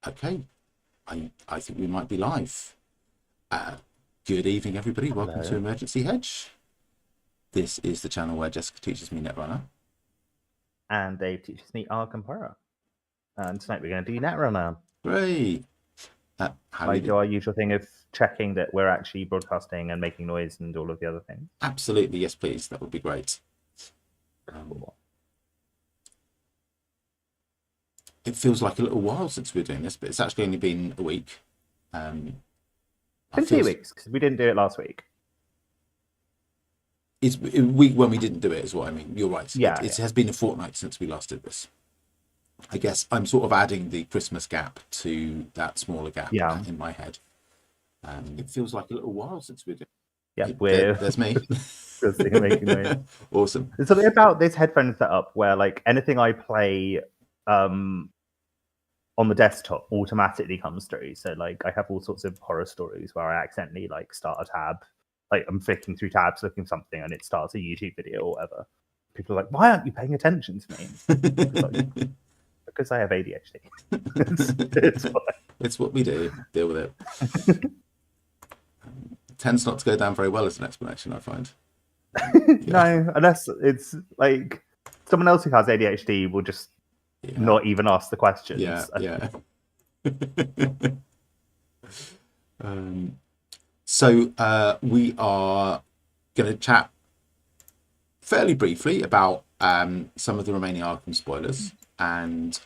Okay, I think we might be live. Good evening, everybody. Welcome to Hello. Emergency Hedge. This is the channel where Jessica teaches me netrunner. And Dave teaches me Arkham. And tonight we're going to do Netrunner. Great. How I you do do? our usual thing of checking that we're actually broadcasting and making noise and all of the other things. Absolutely, yes, please. That would be great. Cool. It feels like a little while since we were doing this, but it's actually only been a week. It's been 2 weeks because we didn't do it last week. It's a week when we didn't do it, is what I mean. You're right. Yeah, It has been a fortnight since we last did this. I guess I'm sort of adding the Christmas gap to that smaller gap yeah. in my head. It feels like a little while since we did. Yeah, we're There's me. discussing and making noise. Awesome. There's something about this headphone setup where, like, anything I play on the desktop automatically comes through. So, like, I have all sorts of horror stories where I accidentally, like, start a tab. Like, I'm flicking through tabs looking for something and it starts a YouTube video or whatever. People are like, why aren't you paying attention to me? Because I have ADHD. it's fine. It's what we do. Deal with it. Tends not to go down very well as an explanation, I find. No, unless it's like someone else who has ADHD will just not even ask the questions. Yeah. So we are going to chat fairly briefly about some of the remaining Arkham spoilers, and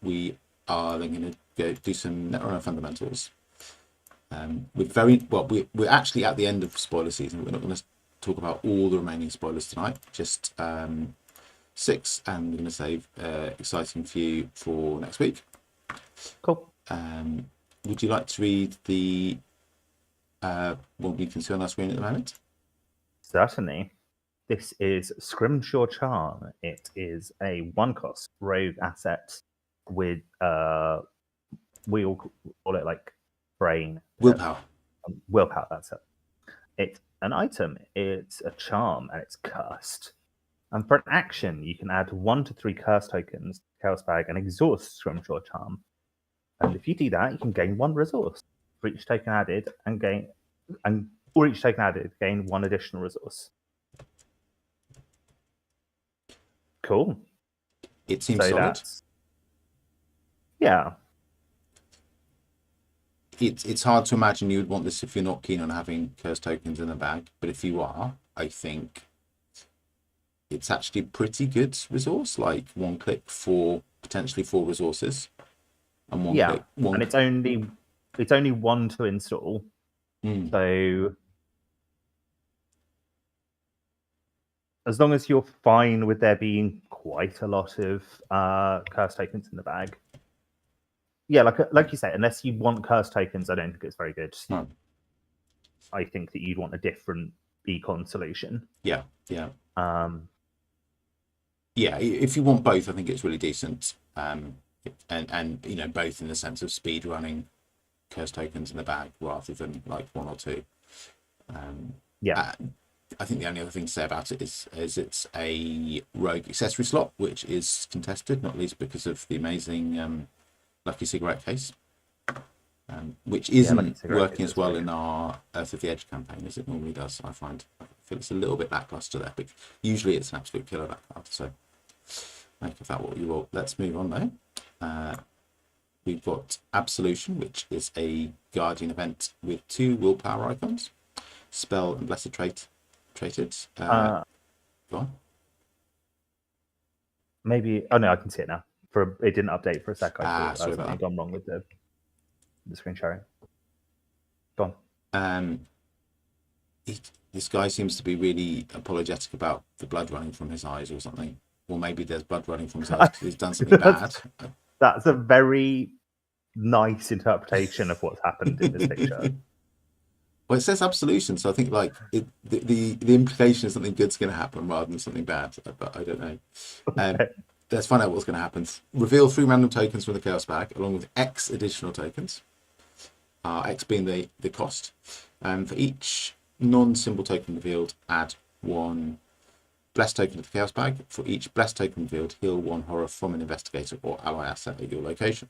we are then going to go do some netrunner fundamentals. We're actually at the end of spoiler season. We're not going to talk about all the remaining spoilers tonight, just 6, and we're going to save exciting few for next week. Cool. Would you like to read the what we can see on our screen at the moment? Certainly. This is Scrimshaw Charm. It is a 1-cost rogue asset with we'll call it like brain. Willpower. Willpower, that's it. It's an item, it's a charm, and it's cursed. And for an action, you can add 1 to 3 curse tokens to Chaos Bag and exhaust Scrimshaw Charm. And if you do that, you can gain 1 resource for each token added, and for each token added, gain 1 additional resource. Cool. It seems solid. Yeah. It's hard to imagine you would want this if you're not keen on having curse tokens in the bag, but if you are, I think it's actually a pretty good resource. Like 1 click for potentially 4 resources, and 1 click. And it's only 1 to install. So as long as you're fine with there being quite a lot of curse tokens in the bag. Yeah, like you say, unless you want curse tokens, I don't think it's very good. No. I think that you'd want a different econ solution. Yeah. Yeah, if you want both, I think it's really decent. And you know, both in the sense of speed running curse tokens in the bag rather than like 1 or 2. I think the only other thing to say about it is it's a rogue accessory slot, which is contested, not least because of the amazing Lucky Cigarette case, which isn't working as well in our Earth of the Edge campaign as it normally does. I feel it's a little bit lackluster there, but usually it's an absolute killer, that card. So make of that what you will. Let's move on though. We've got Absolution, which is a Guardian event with 2 willpower icons, spell and blessed trait. Go on. Maybe. Oh no, I can see it now. It didn't update for a sec. I thought something gone wrong with the screen sharing. Go on. This guy seems to be really apologetic about the blood running from his eyes or something. Or maybe there's blood running from his eyes because he's done something bad. That's a very nice interpretation of what's happened in this picture. Well, it says absolution, so I think like the implication is something good's going to happen rather than something bad. But I don't know. Let's find out what's going to happen. Reveal 3 random tokens from the Chaos Bag, along with X additional tokens. X being the cost. For each non-symbol token revealed, add 1 blessed token to the Chaos Bag. For each blessed token revealed, heal 1 horror from an investigator or ally asset at your location.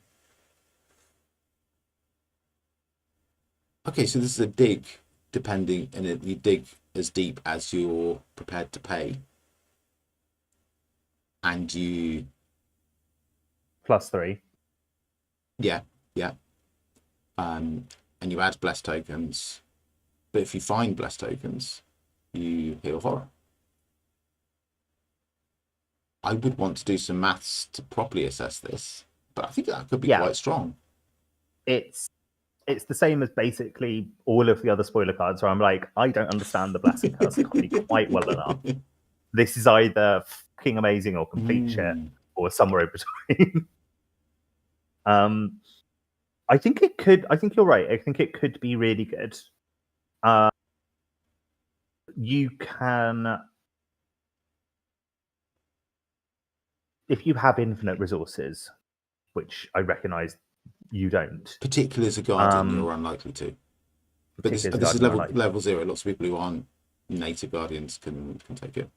Okay, so this is a dig, depending, and you dig as deep as you're prepared to pay, and you, +3. yeah, yeah, and you add blessed tokens. But if you find blessed tokens, you heal horror. I would want to do some maths to properly assess this, but I think that could be Yeah. quite strong. It's the same as basically all of the other spoiler cards where I'm like, I don't understand the Blessing Curse economy quite well enough. This is either fucking amazing or complete shit, or somewhere in between. I think it could. I think you're right. I think it could be really good. You can, if you have infinite resources, which I recognise you don't. Particularly as a guardian, you're unlikely to. But this is level 0. Lots of people who aren't native guardians can take it.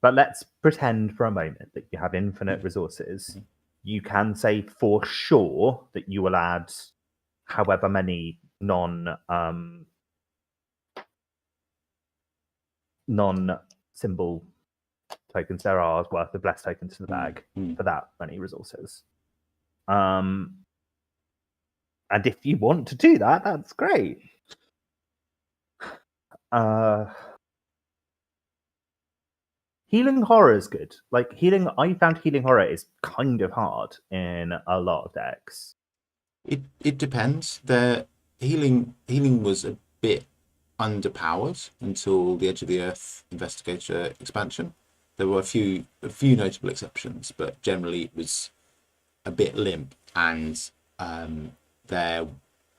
But let's pretend for a moment that you have infinite resources. You can say for sure that you will add however many non-symbol tokens there are worth of blessed tokens to the bag for that many resources. And if you want to do that, that's great. Healing horror is good. Like I found healing horror is kind of hard in a lot of decks. It depends. The healing was a bit underpowered until the Edge of the Earth Investigator expansion. There were a few notable exceptions, but generally it was a bit limp, and there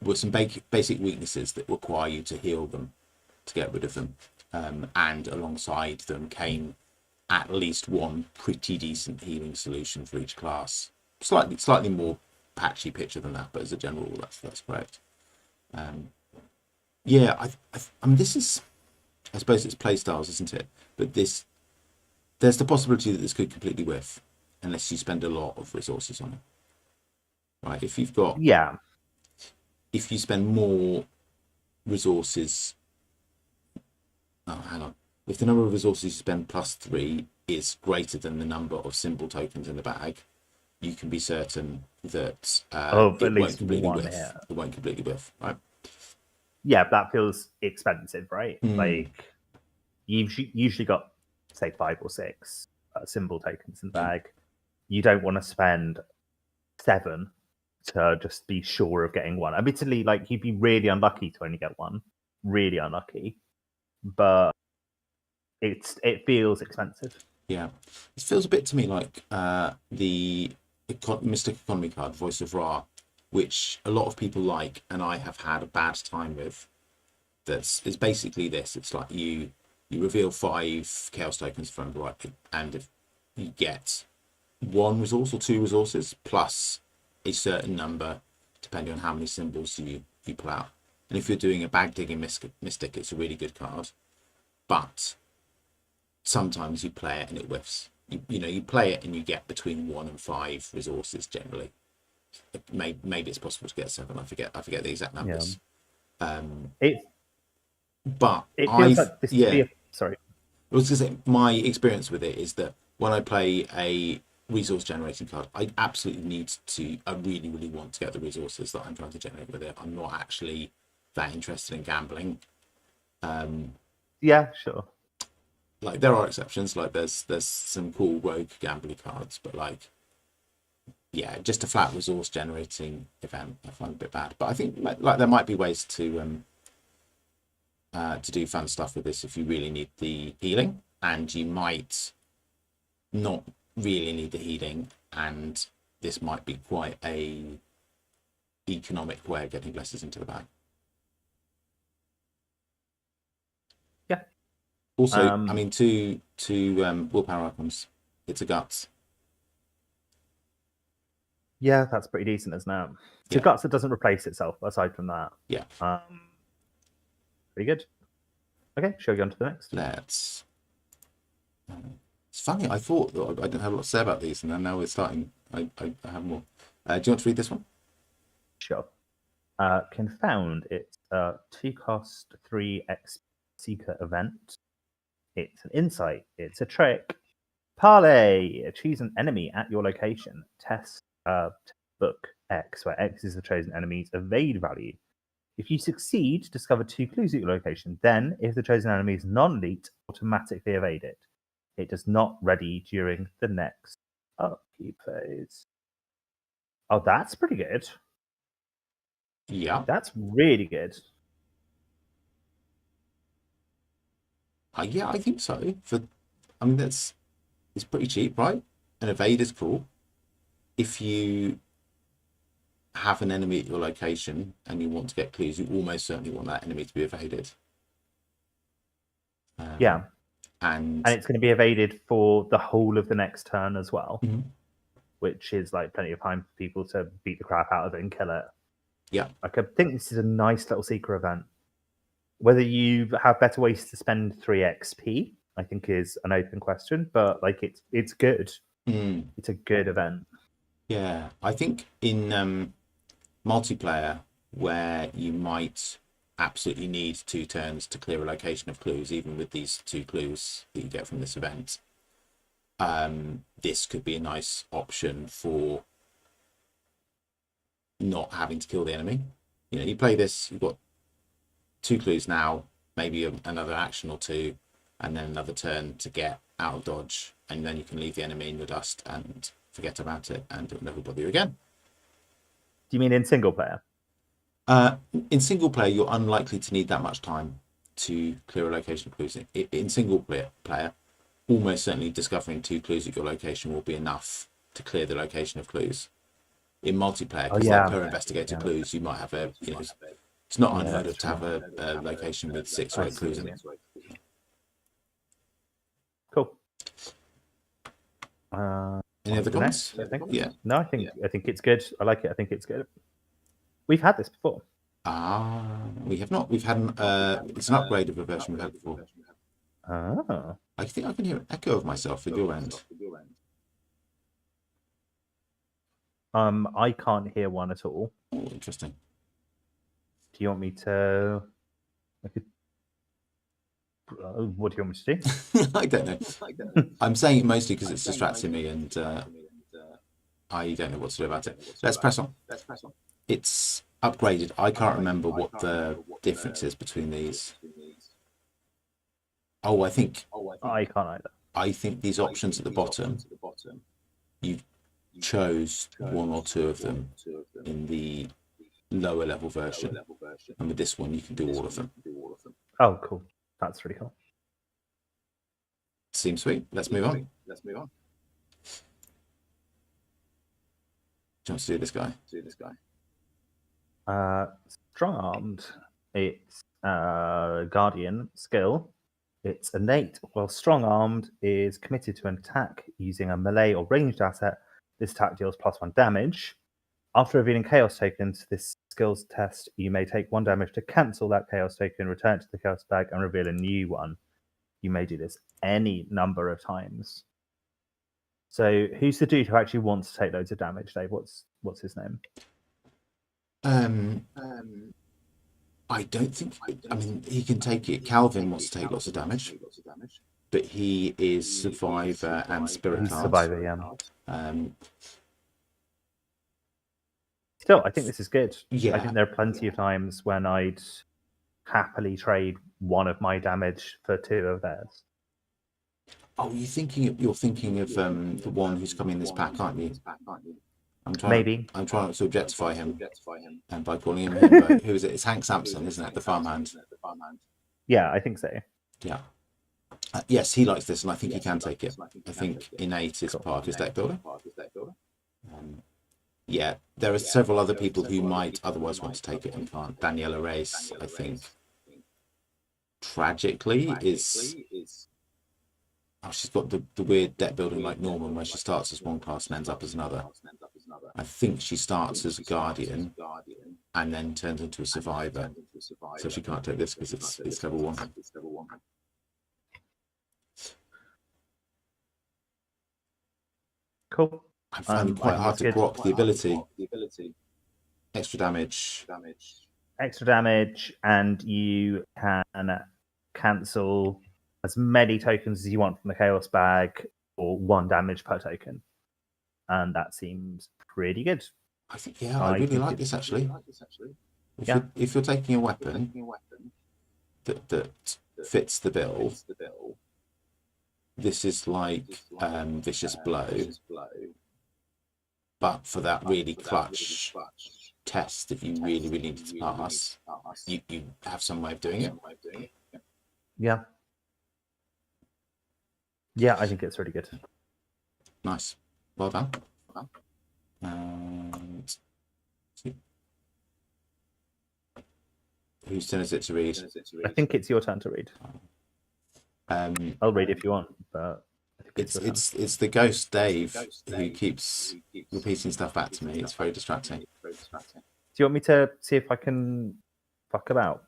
were some basic weaknesses that require you to heal them to get rid of them, and alongside them came at least one pretty decent healing solution for each class. Slightly more patchy picture than that, but as a general rule, that's correct. Yeah, I mean, this is, I suppose it's play styles, isn't it? But there's the possibility that this could completely whiff unless you spend a lot of resources on it. Right? If you spend more resources, hang on. If the number of resources you spend +3 is greater than the number of symbol tokens in the bag, you can be certain that it won't completely whiff. Yeah. It won't completely whiff, right? Yeah, that feels expensive, right? Like you've usually got, say, 5 or 6 symbol tokens in the bag. You don't want to spend 7 to just be sure of getting one. Admittedly, like you'd be really unlucky to only get one, really unlucky, but it feels expensive. Yeah, it feels a bit to me like the Mystic Economy card, Voice of Ra, which a lot of people like, and I have had a bad time with. Is basically this. It's like you reveal 5 chaos tokens from the right, and if you get 1 resource or 2 resources plus a certain number, depending on how many symbols you pull out. And if you're doing a bag digging mystic, it's a really good card. But sometimes you play it and it whiffs. You play it and you get between 1 and 5 resources generally. Maybe it's possible to get 7. I forget the exact numbers. Yeah. But it feels like this could be sorry. I was going to say, my experience with it is that when I play a resource generating card, I really, really want to get the resources that I'm trying to generate with it. I'm not actually that interested in gambling. Yeah, sure. Like there are exceptions, like there's some cool rogue gambling cards, but like, yeah, just a flat resource generating event I find a bit bad. But I think like there might be ways to do fun stuff with this if you really need the healing, and you might not really need the healing, and this might be quite a economic way of getting blessings into the bag. Yeah. Also, I mean, two willpower icons. It's a guts. Yeah, that's pretty decent, isn't it? It's a guts that doesn't replace itself. Aside from that, yeah, pretty good. Okay, shall we go on to the next? Let's. It's funny. I thought that I didn't have a lot to say about these, and then now we're starting. I have more. Do you want to read this one? Sure. Confound. It's a 2-cost 3x seeker event. It's an insight. It's a trick. Parlay. Choose an enemy at your location. Test book X, where X is the chosen enemy's evade value. If you succeed, discover 2 clues at your location. Then, if the chosen enemy is non-elite, automatically evade it. It does not ready during the next upkeep phase. Oh, that's pretty good. Yeah. That's really good. Yeah, I think so. I mean, it's pretty cheap, right? An evade is cool. If you have an enemy at your location and you want to get clues, you almost certainly want that enemy to be evaded. Yeah. And it's going to be evaded for the whole of the next turn as well, Mhm. which is like plenty of time for people to beat the crap out of it and kill it. Yeah. Like, I think this is a nice little seeker event. Whether you have better ways to spend 3 XP, I think, is an open question, but like it's good. It's a good event. Yeah, I think in multiplayer, where you might absolutely need 2 turns to clear a location of clues, even with these 2 clues that you get from this event, this could be a nice option for not having to kill the enemy. You know, you play this, you've got 2 clues now, maybe another action or 2, and then another turn to get out of dodge, and then you can leave the enemy in your dust and forget about it, and it'll never bother you again. Do you mean in single player? In single player, you're unlikely to need that much time to clear a location of clues. In single player, almost certainly discovering 2 clues at your location will be enough to clear the location of clues. In multiplayer, because like per investigator clues, you might have it's not unheard of to have a location with 6 or 8 clues in it. Cool. Any other comments? Yeah. No, I think it's good. I like it. I think it's good. We've had this before. We have not. We've had it's an upgrade of a version we've had before. I think I can hear an echo of myself at your end. I can't hear one at all. Oh, interesting. Do you want me to? What do you want me to do? I don't know. I'm saying it mostly because it's distracting me, and I don't know what to do about it. Let's press on. It's upgraded. I can't remember what the difference is between these. Oh, I can't either. I think these options at the bottom, you chose 1 or 2 of them in the lower level version, and with this one you can do all of them. Oh, cool. That's really cool. Seems sweet. Let's move on. Do you want to do this guy? Strong armed. It's guardian skill. It's innate, while strong armed is committed to an attack using a melee or ranged asset. This attack deals +1 damage. After revealing chaos tokens to this skills test, you may take 1 damage to cancel that chaos token, return it to the chaos bag, and reveal a new one. You may do this any number of times. So who's the dude who actually wants to take loads of damage, Dave? What's his name? I don't think. I mean, he can take it. Calvin wants to take lots of damage, but he is survivor and spirit He's cards. survivor, yeah. Still, I think this is good. Yeah. I think there are plenty of times when I'd happily trade 1 of my damage for 2 of theirs. Oh, you're thinking of the one who's coming in this pack, aren't you? I'm trying not to objectify him, and by calling him Himbo. Who is it? It's Hank Sampson, isn't it? The farmhand. Yeah, I think so. Yeah. Yes, he likes this, and I think he can take it. I think innate is part of his deck builder. Yeah, there are several other people who might otherwise want to take it and can't. Daniela Reyes, I think, tragically is. Oh, she's got the weird deck building like Norman, where she starts as 1 class and ends up as another. I think she starts as a guardian and then turns into a survivor. So she can't take this because it's level 1. Cool. I find it quite hard to grok the ability. extra damage. Extra damage, and you can cancel as many tokens as you want from the Chaos bag, or 1 damage per token. And that seems pretty good. I think, yeah, I really like this actually. If you're taking a weapon that fits the bill, this is like Vicious Blow, but for that really clutch test that you really need to pass, you have some way of doing it. Yeah, I think it's really good. Nice, well done. And whose turn is it to read? I think it's your turn to read. I'll read if you want, but I think it's the ghost Dave who keeps repeating stuff back to me. It's very distracting. Do you want me to see if I can fuck about,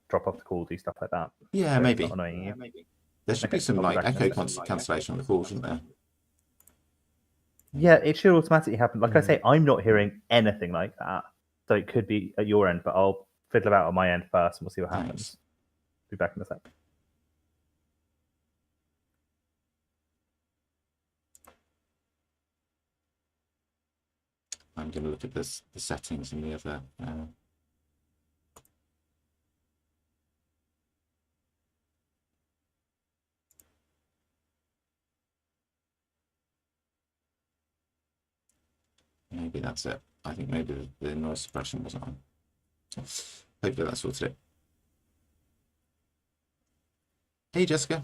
drop off the call, do stuff like that? Yeah, so maybe. Annoying you? There should be some like echo cancellation on the call, shouldn't there? Yeah, it should automatically happen. Like I say, I'm not hearing anything like that, so it could be at your end. But I'll fiddle about on my end first, and we'll see what happens. Be back in a sec. I'm going to look at the settings and the other. Maybe that's it. I think maybe the noise suppression wasn't on. Hopefully that sorted it. Hey, Jessica.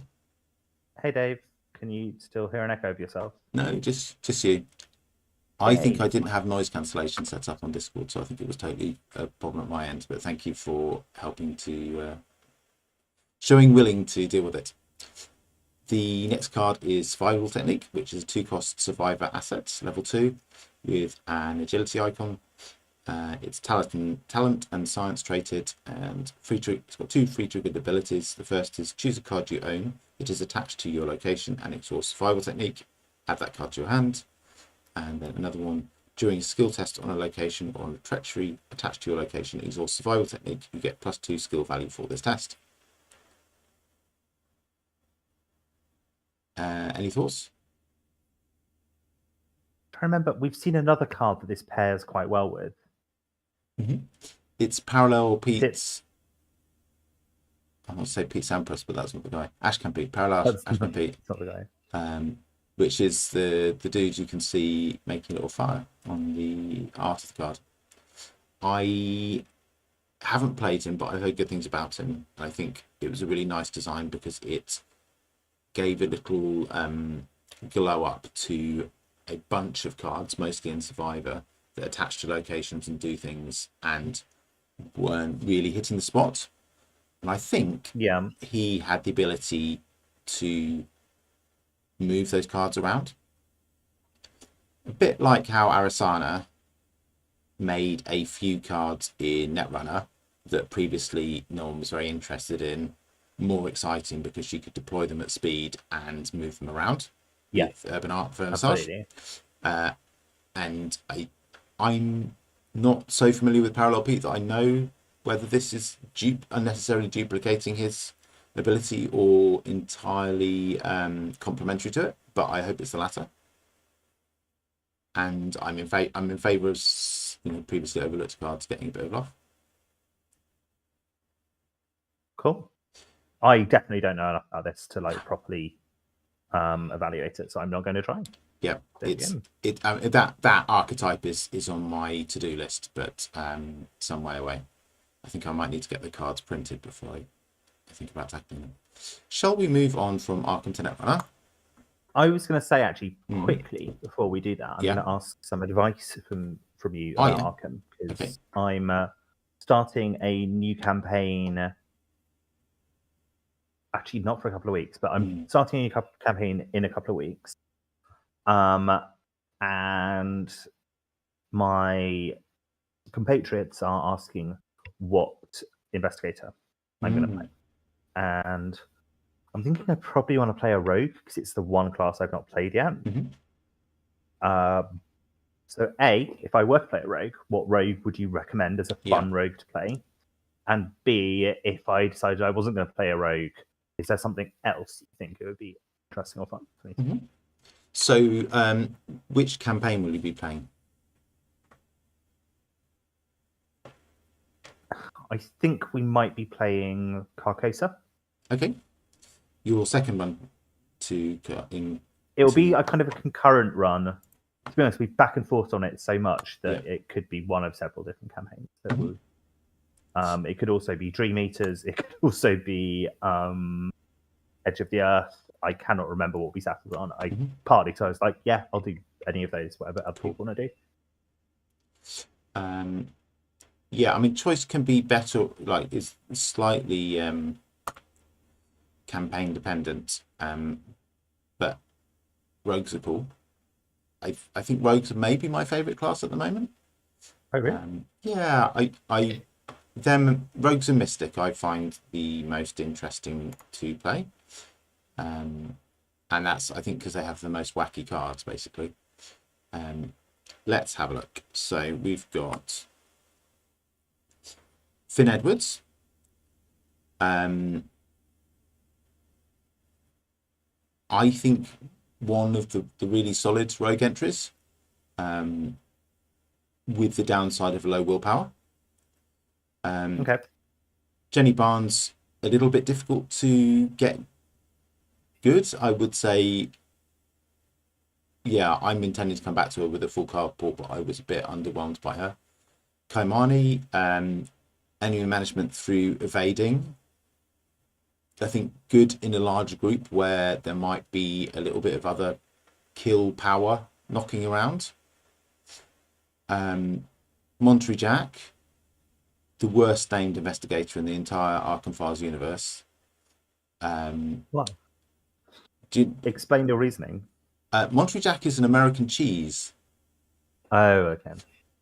Hey, Dave. Can you still hear an echo of yourself? No, just you. I think I didn't have noise cancellation set up on Discord, so I think it was totally a problem at my end. But thank you for helping to showing willing to deal with it. The next card is Survival Technique, which is a 2-cost survivor asset, level 2, with an agility icon. It's talent and science traded, and it's got 2 free triggered abilities. The first is choose a card you own. It is attached to your location and it's your survival technique. Add that card to your hand. And then another one, during a skill test on a location or on a treachery attached to your location, exhaust survival technique. You get +2 skill value for this test. Any thoughts? I remember we've seen another card that this pairs quite well with. It's Parallel Pete's. I want to say Pete Sampras, but that's not the guy. Ashcan Pete. Parallel Ashcan Pete. It's not the guy. Which is the dude you can see making a little fire on the art of the card. I haven't played him, but I heard good things about him. I think it was a really nice design because it gave a little glow up to a bunch of cards, mostly in Survivor, that attach to locations and do things and weren't really hitting the spot. And I think he had the ability to move those cards around. A bit like how Arasana made a few cards in Netrunner that previously no one was very interested in, more exciting because she could deploy them at speed and move them around with Urban Art Vernissage. And I'm not so familiar with Parallel Pete that I know whether this is unnecessarily duplicating his ability or entirely complementary to it, but I hope it's the latter. And I'm in favour of previously overlooked cards getting a bit of love. Cool. I definitely don't know enough about this to properly evaluate it, so I'm not going to try. Yeah, that archetype is on my to-do list, but some way away. I think I might need to get the cards printed before I think about tackling them. Shall we move on from Arkham to Netrunner? I was going to say actually quickly before we do that, I'm going to ask some advice from you about Arkham, because I'm starting a new campaign. Actually, not for a couple of weeks, but I'm starting a new campaign in a couple of weeks. And my compatriots are asking what investigator I'm going to play. And I'm thinking I probably want to play a rogue because it's the one class I've not played yet. So, A, if I were to play a rogue, what rogue would you recommend as a fun rogue to play? And B, if I decided I wasn't going to play a rogue, is there something else you think it would be interesting or fun for me? Mm-hmm. So, which campaign will you be playing? I think we might be playing Carcosa. Okay. Your second one to It'll be a kind of a concurrent run. To be honest, we've back and forth on it so much that it could be one of several different campaigns. That will. It could also be Dream Eaters. It could also be Edge of the Earth. I cannot remember what we settled on. Partly because I was like, yeah, I'll do any of those, whatever other people want to do. Yeah, I mean, choice can be better. Like, it's slightly campaign dependent, but rogues are cool. I think rogues are maybe my favorite class at the moment. Oh, really? Yeah, rogues and mystic I find the most interesting to play, and that's, I think, because they have the most wacky cards basically. Let's have a look. So we've got Finn Edwards, I think one of the really solid rogue entries, with the downside of low willpower. Okay. Jenny Barnes, a little bit difficult to get good, I would say. Yeah, I'm intending to come back to her with a full card pool, but I was a bit underwhelmed by her. Kaimani, enemy management through evading. I think good in a larger group where there might be a little bit of other kill power knocking around. Monterey Jack, the worst named investigator in the entire Arkham Files universe. Why? Explain your reasoning. Monterey Jack is an American cheese. Oh, okay.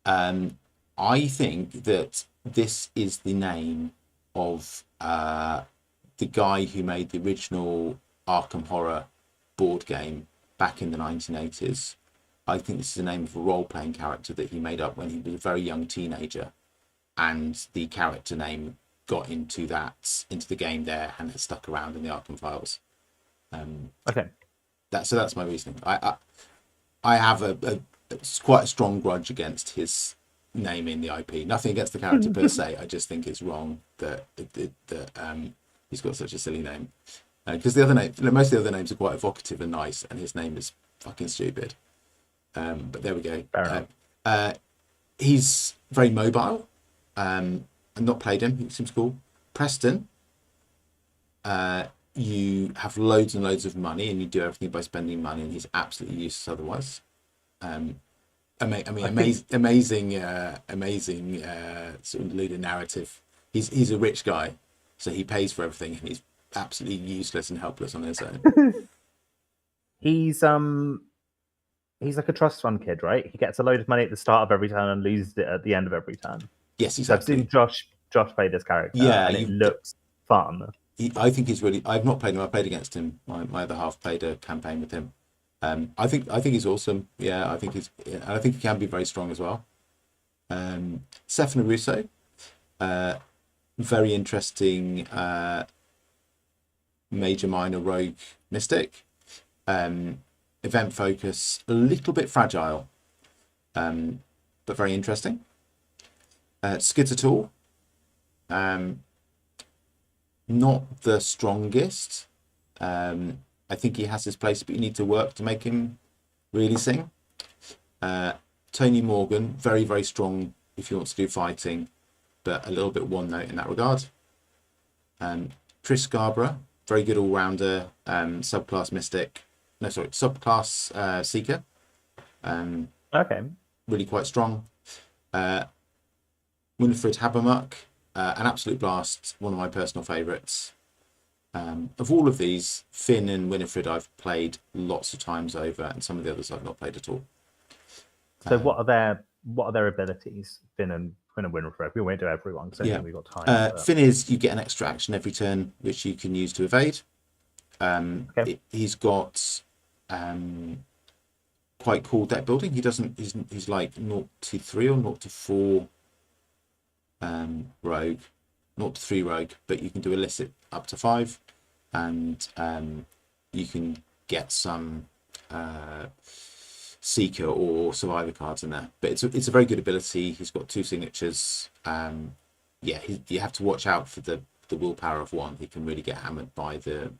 I think that this is the name of the guy who made the original Arkham Horror board game back in the 1980s. I think this is the name of a role-playing character that he made up when he was a very young teenager, and the character name got into the game there, and it stuck around in the Arkham Files. Okay. That's my reasoning. I have a quite a strong grudge against his name in the IP. Nothing against the character per se. I just think it's wrong that he's got such a silly name. Because the other name, most of the other names are quite evocative and nice, and his name is fucking stupid. But there we go. He's very mobile. I've not played him. He seems cool. Preston. You have loads and loads of money, and you do everything by spending money, and he's absolutely useless otherwise. Amazing sort of leader narrative. He's a rich guy, so he pays for everything, and he's absolutely useless and helpless on his own. He's like a trust fund kid, right? He gets a load of money at the start of every turn and loses it at the end of every turn. Yes, exactly. I've seen Josh play this character, and it looks fun. I think he's really. I've not played him. I played against him. My other half played a campaign with him. I think he's awesome. Yeah, I think he can be very strong as well. Sefna Russo, very interesting major minor rogue mystic. Event focus, a little bit fragile, but very interesting. Skittertool, not the strongest. I think he has his place, but you need to work to make him really sing. Tony Morgan, very, very strong if he wants to do fighting, but a little bit one note in that regard. Chris Scarborough, very good all-rounder, subclass seeker. Okay. Really quite strong. Winifred Habermuck, an absolute blast, one of my personal favourites. Of all of these, Finn and Winifred I've played lots of times over, and some of the others I've not played at all. So what are their abilities, Finn and Winifred? We won't do everyone because I don't think we've got time. Finn is, you get an extra action every turn which you can use to evade. He's got quite cool deck building. He doesn't. He's like 0 to 3 or 0 to 4 rogue, 0 to 3 rogue, but you can do illicit up to 5, and you can get some seeker or survivor cards in there. But it's a very good ability. He's got 2 signatures. You have to watch out for the willpower of 1. He can really get hammered by the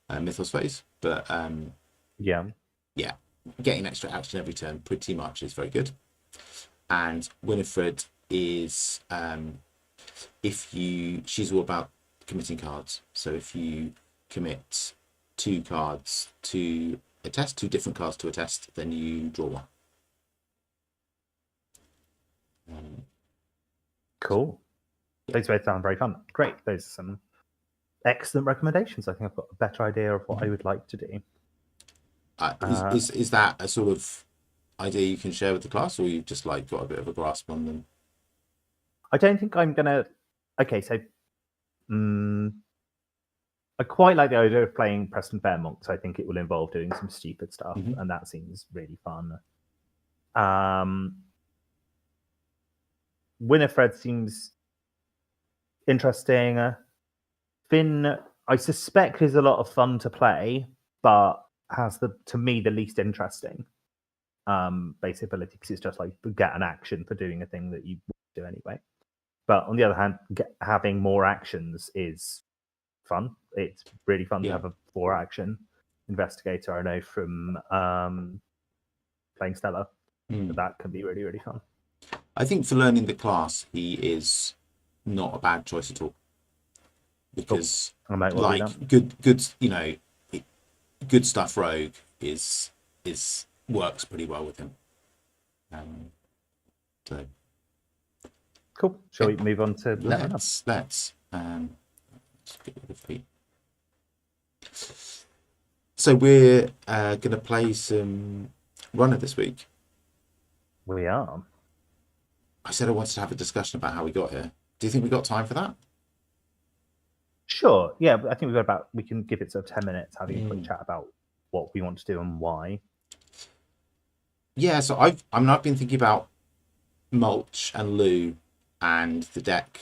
Mythos phase, but yeah, getting extra action every turn pretty much is very good. And Winifred is she's all about committing cards. So if you commit 2 cards to a test, 2 different cards to a test, then you draw 1. Cool. Those both sound very fun. Great. Those are some excellent recommendations. I think I've got a better idea of what I would like to do. Is that a sort of idea you can share with the class, or you've just like got a bit of a grasp on them? I don't think I'm gonna. Okay, so I quite like the idea of playing Preston Fairmont, so I think it will involve doing some stupid stuff, and that seems really fun. Winifred seems interesting. Finn, I suspect, is a lot of fun to play, but has to me the least interesting base ability, because it's just like get an action for doing a thing that you do anyway. But on the other hand, having more actions is fun. It's really fun to have a 4-action investigator. I know from playing Stella that can be really, really fun. I think for learning the class, he is not a bad choice at all, because good good stuff rogue is works pretty well with him. So cool. Shall we move on to let's get rid of feet. So we're gonna play some runner this week. We are. I said I wanted to have a discussion about how we got here. Do you think we got time for that? Sure. Yeah, I think we can give it sort of 10 minutes having a quick chat about what we want to do and why. Yeah, so I've been thinking about Mulch and Lou and the deck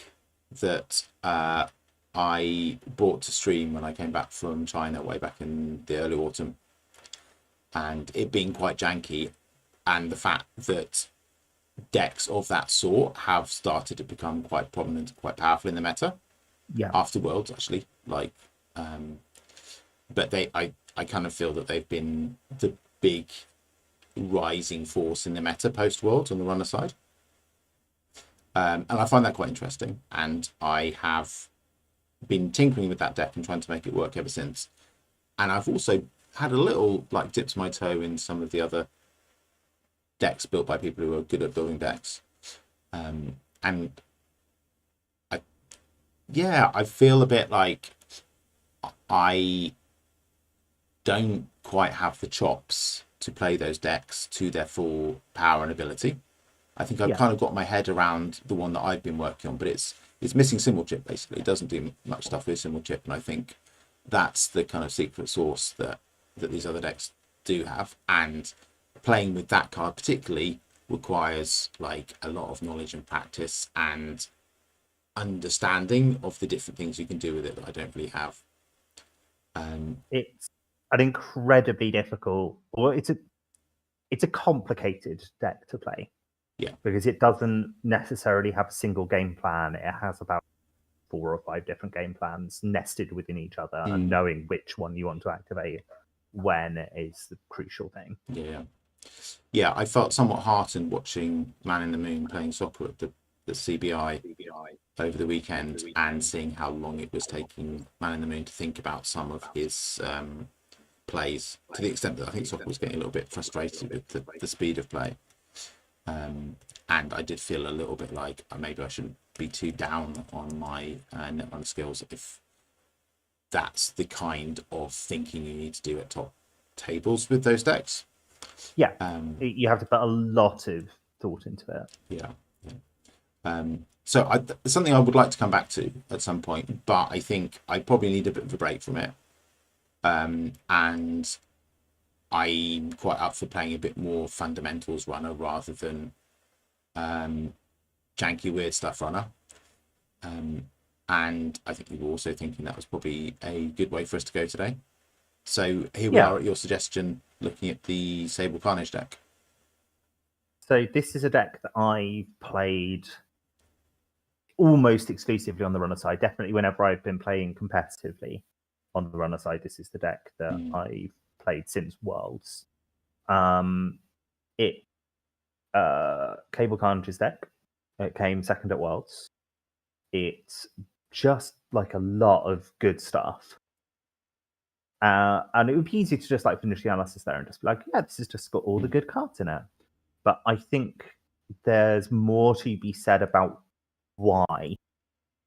that I brought to stream when I came back from China way back in the early autumn, and it being quite janky, and the fact that decks of that sort have started to become quite prominent, quite powerful in the meta. Yeah. After Worlds, actually, like, but I kind of feel that they've been the big rising force in the meta post Worlds on the runner side, and I find that quite interesting. And I have been tinkering with that deck and trying to make it work ever since. And I've also had a little like dipped my toe in some of the other decks built by people who are good at building decks, and I feel a bit like I don't quite have the chops to play those decks to their full power and ability. I think I've kind of got my head around the one that I've been working on, but it's missing symbol chip basically. It doesn't do much stuff with symbol chip, and I think that's the kind of secret sauce that these other decks do have. And playing with that card particularly requires like a lot of knowledge and practice and understanding of the different things you can do with it that I don't really have. It's an incredibly difficult, or it's a complicated deck to play. Yeah, because it doesn't necessarily have a single game plan. It has about 4 or 5 different game plans nested within each other, and knowing which one you want to activate when is the crucial thing. Yeah, I felt somewhat heartened watching Man in the Moon playing soccer at the CBI over the weekend, and seeing how long it was taking Man in the Moon to think about some of his plays, to the extent that I think soccer was getting a little bit frustrated with the speed of play. And I did feel a little bit like maybe I shouldn't be too down on my netrunner skills if that's the kind of thinking you need to do at top tables with those decks. Yeah, you have to put a lot of thought into it. So something I would like to come back to at some point, but I think I probably need a bit of a break from it. And I'm quite up for playing a bit more fundamentals runner rather than janky weird stuff runner. And I think you were also thinking that was probably a good way for us to go today. So here we are at your suggestion, looking at the Sable Carnage deck. So this is a deck that I played almost exclusively on the runner side. Definitely whenever I've been playing competitively on the runner side, this is the deck that I've played since Worlds. It Cable Carnage's deck. It came second at Worlds. It's just like a lot of good stuff. And it would be easy to just like finish the analysis there and just be like, yeah, this has just got all the good cards in it. But I think there's more to be said about why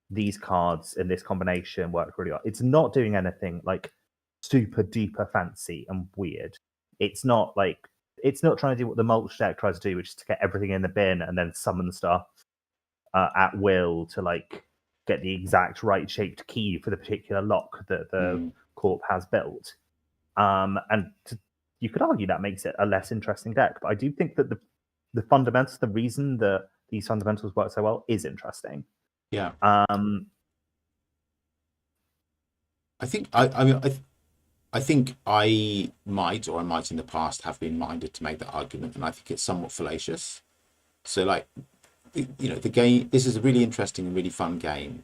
these cards in this combination work really well. It's not doing anything like super duper fancy and weird. It's not trying to do what the mulch deck tries to do, which is to get everything in the bin and then summon stuff at will to like get the exact right shaped key for the particular lock that the corp has built. You could argue that makes it a less interesting deck, but I do think that the fundamentals, the reason that these fundamentals work so well, is interesting. Yeah. I think I think I might in the past have been minded to make that argument, and I think it's somewhat fallacious. So, like, the game. This is a really interesting and really fun game.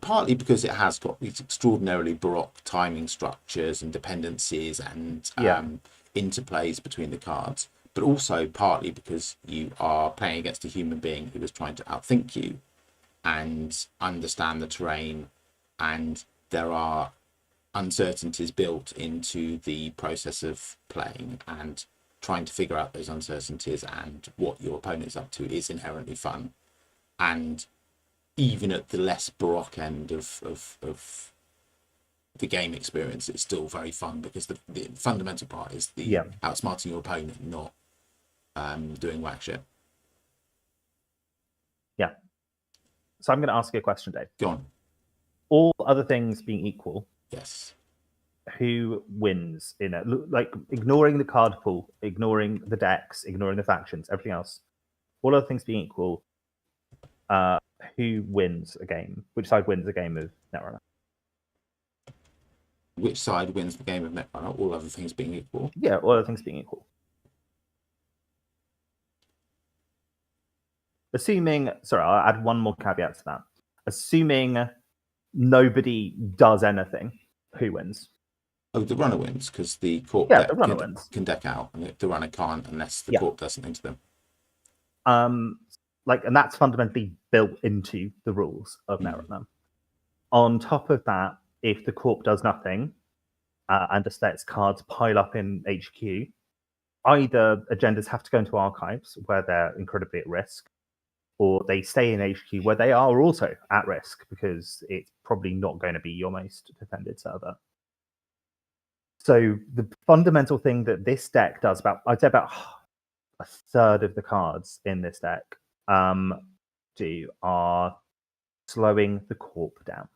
Partly because it has got these extraordinarily baroque timing structures and dependencies and interplays between the cards, but also partly because you are playing against a human being who is trying to outthink you and understand the terrain, and there are uncertainties built into the process of playing, and trying to figure out those uncertainties and what your opponent is up to is inherently fun. And even at the less baroque end of the game experience, it's still very fun because the fundamental part is the outsmarting your opponent, not doing whack shit. Yeah. So I'm going to ask you a question, Dave. Go on. All other things being equal, yes, who wins in it? Like, ignoring the card pool, ignoring the decks, ignoring the factions, everything else, all other things being equal, who wins a game? Which side wins a game of Netrunner? Which side wins the game of Netrunner, all other things being equal? Yeah, all other things being equal. Assuming, sorry, I'll add one more caveat to that. Assuming nobody does anything, who wins? Oh, the runner wins, because the corp can deck out, and the runner can't unless the corp does something to them. And that's fundamentally built into the rules of Netrunner. On top of that, if the corp does nothing and just lets cards pile up in HQ, either agendas have to go into archives where they're incredibly at risk, or they stay in HQ where they are also at risk because it's probably not going to be your most defended server. So the fundamental thing that this deck does, I'd say about a third of the cards in this deck are slowing the corp down.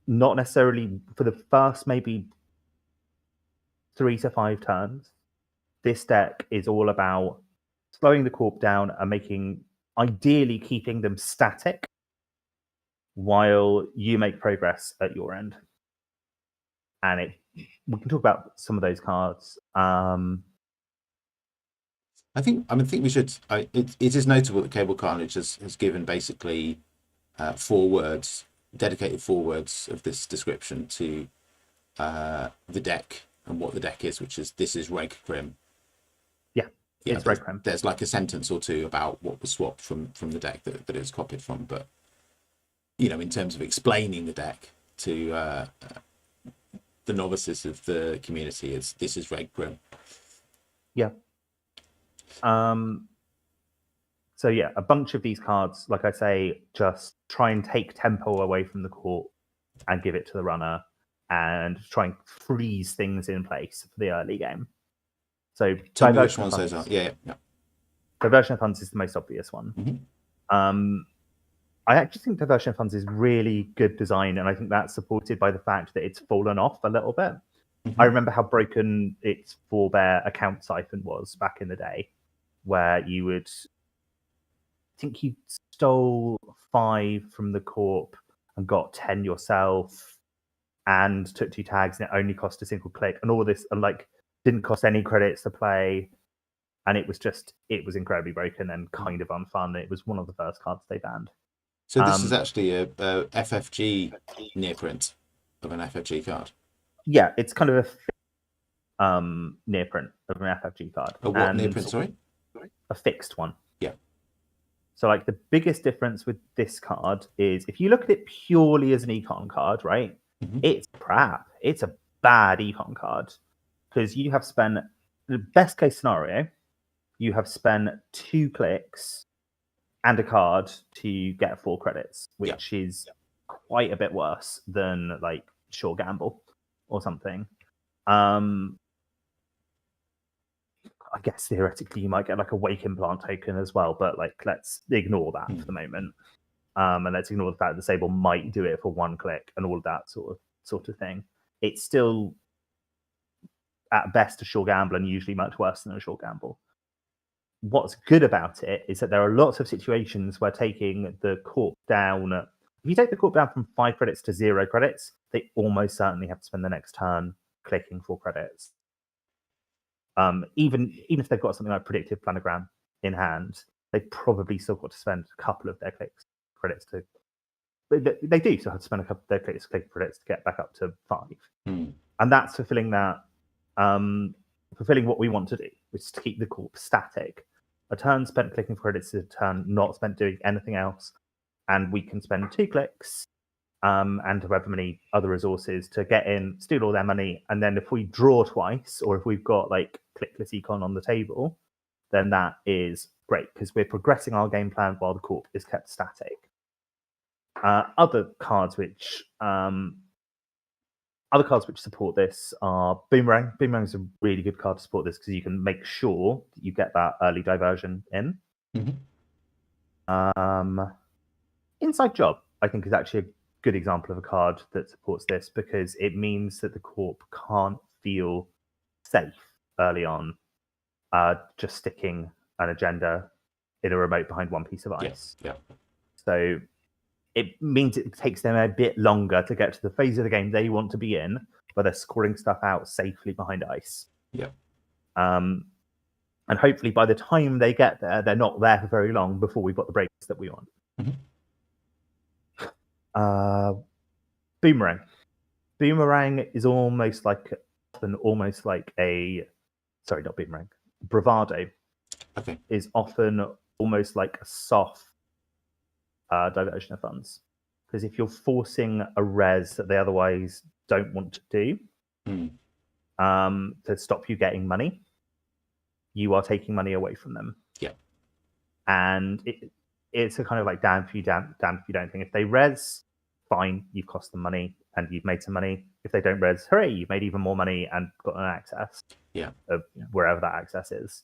Not necessarily for the first maybe 3 to 5 turns. This deck is all about slowing the corp down and ideally keeping them static while you make progress at your end. And we can talk about some of those cards. I think we should. It is notable that Cable Carnage has given basically 4 words, dedicated 4 words of this description to the deck and what the deck is, which is this is Reg Crim. Yeah, it's Reg Crim. There's like a sentence or two about what was swapped from the deck that it was copied from, but in terms of explaining the deck to the novices of the community, this is Reg Crim. Yeah. So yeah, a bunch of these cards, like I say, just try and take tempo away from the court and give it to the runner, and try and freeze things in place for the early game. So diversion of funds. Diversion of funds is the most obvious one. I actually think diversion of funds is really good design, and I think that's supported by the fact that it's fallen off a little bit. I remember how broken its forebear account siphon was back in the day, where you would think you stole 5 from the corp and got 10 yourself and took 2 tags and it only cost a single click and all this, and like didn't cost any credits to play, and it was incredibly broken and kind of unfun. It was one of the first cards they banned. So this is actually a FFG near print of an FFG card. Yeah, it's kind of a near print of an FFG card. A what near print? Sorry, a fixed one. Yeah. So like the biggest difference with this card is if you look at it purely as an econ card, right? It's crap. It's a bad econ card because you have spent, the best case scenario, you have spent 2 clicks and a card to get 4 credits, which is quite a bit worse than like Sure Gamble or something. I guess theoretically you might get like a Wake Implant token as well, but like let's ignore that for the moment. And let's ignore the fact that Sable might do it for 1 click and all of that sort of thing. It's still at best a Sure Gamble and usually much worse than a Sure Gamble. What's good about it is that there are lots of situations where taking the corp down, if you take the corp down from 5 credits to 0 credits, they almost certainly have to spend the next turn clicking 4 credits. Even if they've got something like Predictive Planogram in hand, they probably still got to spend a couple of their credits to. They do still have to spend a couple of their credits to get back up to 5, and that's fulfilling what we want to do, which is to keep the corp static. A turn spent clicking for credits is a turn not spent doing anything else, and we can spend 2 clicks and however many other resources to get in, steal all their money, and then if we draw twice, or if we've got like clickless econ on the table, then that is great because we're progressing our game plan while the corp is kept static. Other cards which support this are Boomerang. Boomerang is a really good card to support this because you can make sure that you get that early diversion in. Inside Job, I think, is actually a good example of a card that supports this because it means that the corp can't feel safe early on just sticking an agenda in a remote behind one piece of ice. So it means it takes them a bit longer to get to the phase of the game they want to be in, where they're scoring stuff out safely behind ice. And hopefully by the time they get there, they're not there for very long before we've got the breaks that we want. Boomerang. Boomerang is almost like not Boomerang. Bravado is often almost like a soft diversion of funds. Because if you're forcing a res that they otherwise don't want to do to stop you getting money, you are taking money away from them. And it's a kind of like damn if you don't thing. If they res, fine, you've cost them money and you've made some money. If they don't res, hooray, you've made even more money and got an access of wherever that access is.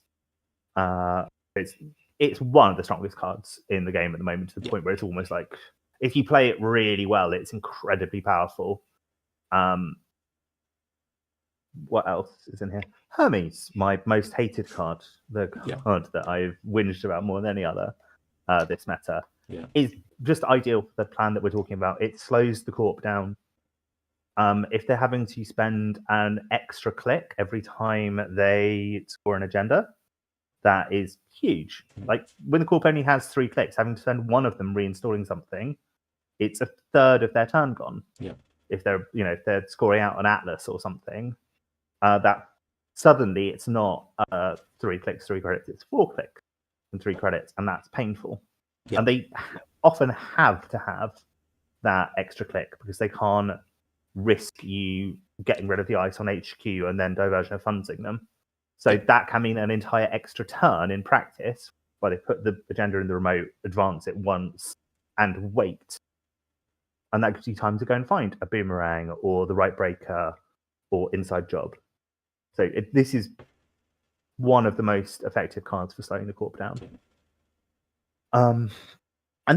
It's one of the strongest cards in the game at the moment, to the point where it's almost like if you play it really well, it's incredibly powerful. What else is in here? Hermes, my most hated card, the card that I've whinged about more than any other this meta, is just ideal for the plan that we're talking about. It slows the corp down. If they're having to spend an extra click every time they score an agenda, that is huge. Like when the corp only has 3 clicks, having to spend 1 of them reinstalling something, it's a third of their turn gone. If they're scoring out an Atlas or something, that suddenly it's not 3 clicks, 3 credits, it's 4 clicks and 3 credits, and that's painful. And they often have to have that extra click because they can't risk you getting rid of the ice on HQ and then diversion of fundsing them. So that can mean an entire extra turn in practice where they put the agenda in the remote, advance it once, and wait. And that gives you time to go and find a Boomerang or the Right Breaker or Inside Job. So this is one of the most effective cards for slowing the corp down. And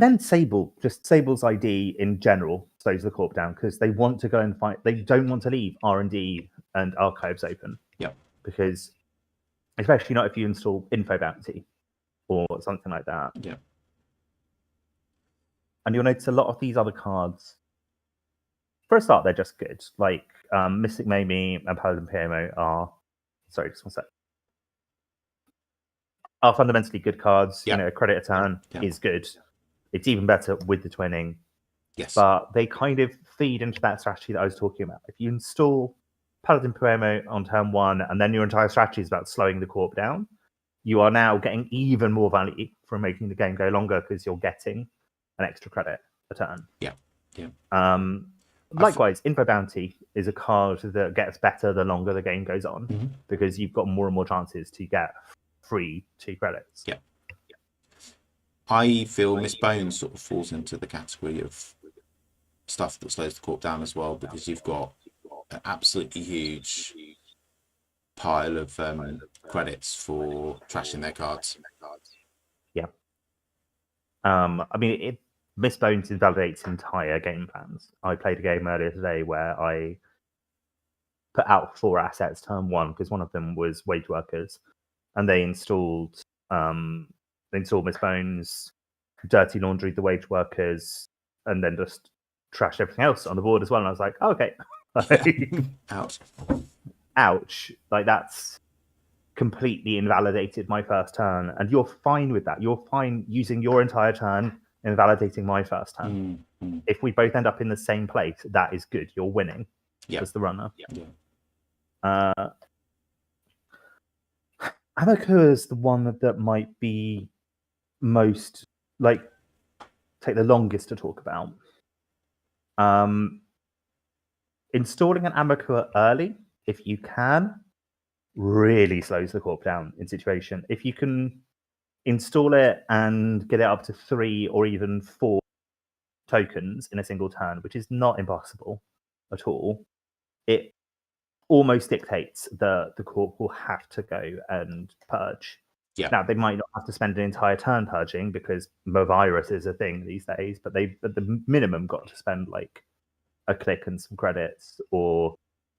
then Sable, just Sable's ID in general. slows the corp down because they want to go and find. They don't want to leave R&D and archives open. Yep. Because, especially not if you install Info Bounty or something like that. Yeah. And you'll notice a lot of these other cards. For a start, they're just good. Like Mystic Mamie and Paladin PMO are. Sorry, just one sec. Are fundamentally good cards. Yep. You know, credit a turn is good. It's even better with the twinning. Yes. But they kind of feed into that strategy that I was talking about. If you install Paladin Poemo on turn 1, and then your entire strategy is about slowing the corp down, you are now getting even more value from making the game go longer because you're getting an extra credit a turn. Yeah. Yeah. Likewise, Info Bounty is a card that gets better the longer the game goes on because you've got more and more chances to get free 2 credits. Yeah. I feel Miss Bones sort of falls into the category of stuff that slows the corp down as well, because you've got an absolutely huge pile of credits for trashing their cards. Yeah. I mean, Miss Bones invalidates entire game plans. I played a game earlier today where I put out 4 assets turn 1 because one of them was wage workers, and they installed Miss Bones, dirty laundry the wage workers, and then just trashed everything else on the board as well. And I was like, oh, okay, ouch! Like that's completely invalidated my first turn, and you're fine with that. You're fine using your entire turn invalidating my first turn. If we both end up in the same place, that is good. You're winning as the runner. Amaku is the one that might be most take the longest to talk about. Installing an Amaku early, if you can, really slows the corp down in situation. If you can install it and get it up to 3 or even 4 tokens in a single turn, which is not impossible at all, it almost dictates that the corp will have to go and purge. Now, they might not have to spend an entire turn purging because Movirus is a thing these days, but they at the minimum got to spend like a click and some credits or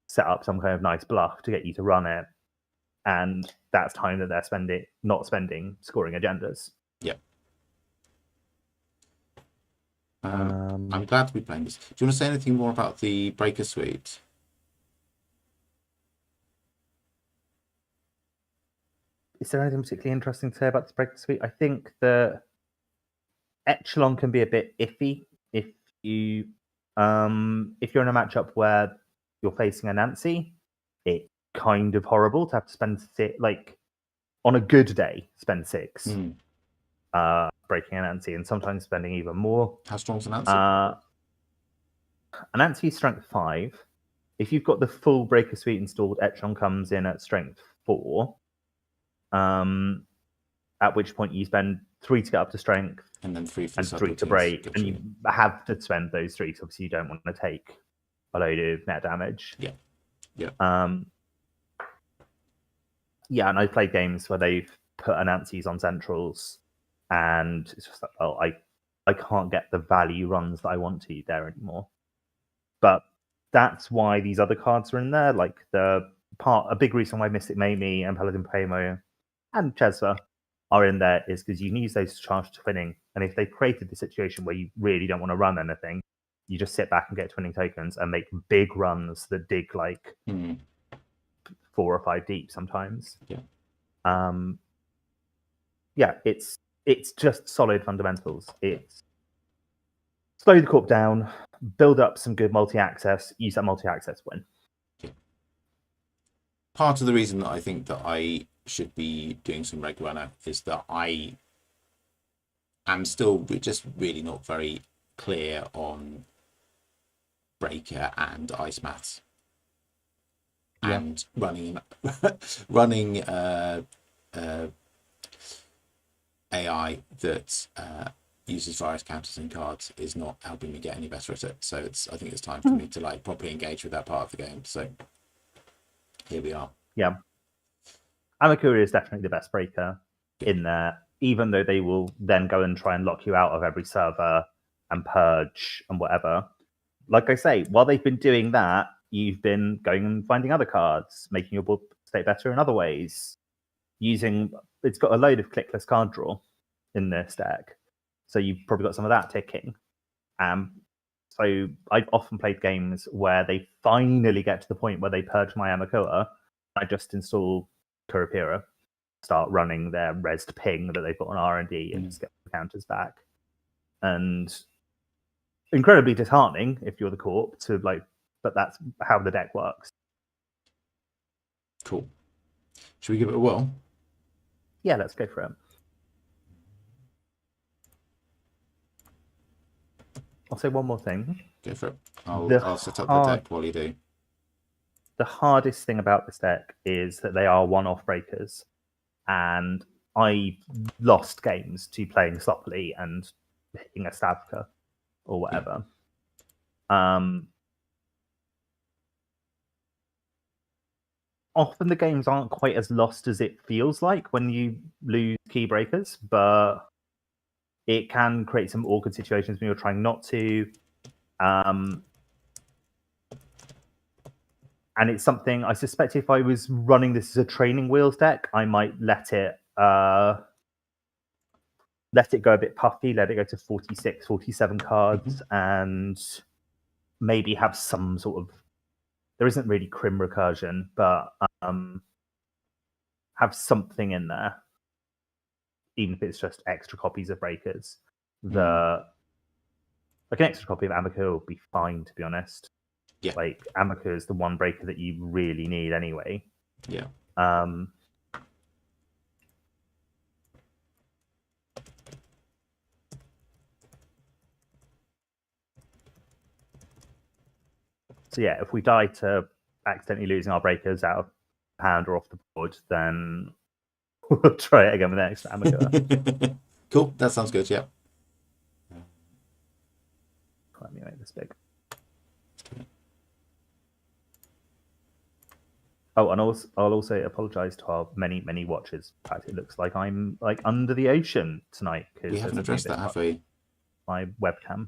set up some kind of nice bluff to get you to run it. And that's time that they're not spending scoring agendas. Yeah. I'm glad to be playing this. Do you want to say anything more about the Breaker Suite? Is there anything particularly interesting to say about this Breaker Suite? I think the Echelon can be a bit iffy if you're in a matchup where you're facing a Nancy. It's kind of horrible to have to spend on a good day, spend 6 breaking an Nancy, and sometimes spending even more. How strong is an Nancy? An Nancy is strength 5. If you've got the full Breaker Suite installed, Echelon comes in at strength 4. At which point you spend 3 to get up to strength, and then 3 and 3 to break, and you have to spend those 3. So obviously, you don't want to take a load of net damage. And I've played games where they've put Anansi's on centrals, and it's just like, oh, I can't get the value runs that I want to there anymore. But that's why these other cards are in there. Like a big reason why Mystic Mamie and Paladin Pamo and Chesva are in there is because you can use those to charge to twinning. And if they've created the situation where you really don't want to run anything, you just sit back and get twinning tokens and make big runs that dig like 4 or 5 deep sometimes. It's just solid fundamentals. It's slow the corp down, build up some good multi-access, use that multi-access win. Part of the reason that I think that I should be doing some reg runner is that I am still just really not very clear on Breaker and Ice Maths. And running AI that uses virus counters and cards is not helping me get any better at it. So I think it's time for me to properly engage with that part of the game. So here we are. Yeah. Amakuri is definitely the best breaker in there, even though they will then go and try and lock you out of every server and purge and whatever. like I say, while they've been doing that, you've been going and finding other cards, making your board state better in other ways. It's got a load of clickless card draw in this deck, so you've probably got some of that ticking. So I've often played games where they finally get to the point where they purge my Amakua. I just install Kurapira, start running their resed ping that they put on R&D and just get the counters back. And incredibly disheartening if you're the corp but that's how the deck works. Cool. Should we give it a whirl? Yeah, let's go for it. I'll say one more thing. Go for it. I'll set up the deck while you do. The hardest thing about this deck is that they are one-off breakers, and I lost games to playing sloppily and hitting a Stavka or whatever. Often the games aren't quite as lost as it feels like when you lose key breakers, but it can create some awkward situations when you're trying not to. And it's something I suspect if I was running this as a training wheels deck, I might let it go a bit puffy, let it go to 46, 47 cards, and maybe have some sort of... There isn't really Crim recursion, but have something in there, even if it's just extra copies of breakers. Like an extra copy of Amakua would be fine, to be honest. Yeah. Like, Amakua is the one breaker that you really need anyway. Yeah. So yeah, if we die to accidentally losing our breakers out of hand or off the board, then we'll try it again with the next Amakua. Cool, that sounds good, yeah. Let me make this big. Oh, and I'll also apologise to our many watchers. In fact, it looks like I'm like under the ocean tonight. We haven't addressed that, have we? My webcam.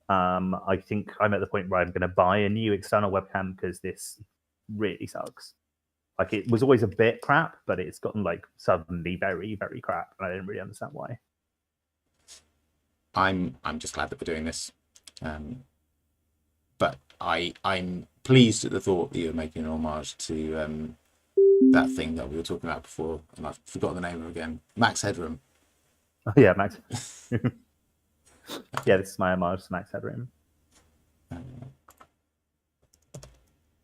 I think I'm at the point where I'm going to buy a new external webcam because this really sucks. Like, it was always a bit crap, but it's gotten like suddenly very, very crap, and I didn't really understand why. I'm just glad that we're doing this, but I'm pleased at the thought that you're making an homage to that thing that we were talking about before, and I've forgotten the name of it again. Max Headroom. Oh yeah, Max. Yeah, this is my homage to Max Headroom.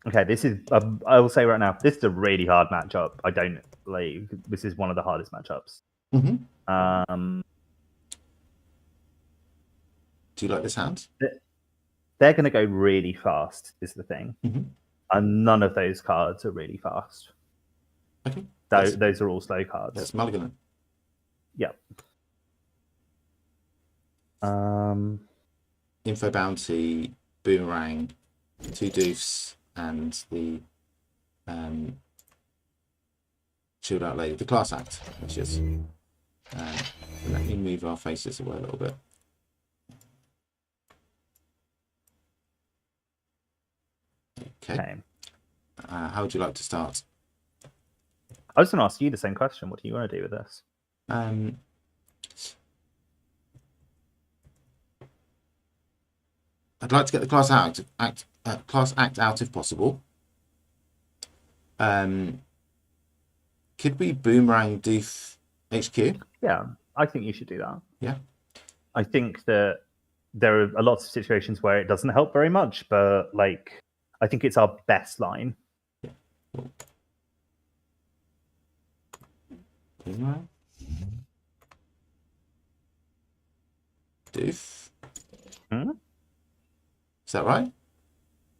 Okay, this is... I will say right now, this is a really hard matchup. I don't like... This is one of the hardest matchups. Do you like this hand? They're going to go really fast, is the thing. And none of those cards are really fast. Okay. Those are all slow cards. That's mulligan. Yep. Info Bounty, Boomerang, 2 Doofs, and the Chilled Out Lady. The Class Act, which is... let me move our faces away a little bit. Okay. How would you like to start? I was going to ask you the same question. What do you want to do with this? I'd like to get the Class Act out if possible. Could we Boomerang Doof HQ? Yeah, I think you should do that. Yeah. I think that there are lots of situations where it doesn't help very much, but like, I think it's our best line. Yeah. Cool. Boomerang. Doof. Is that right?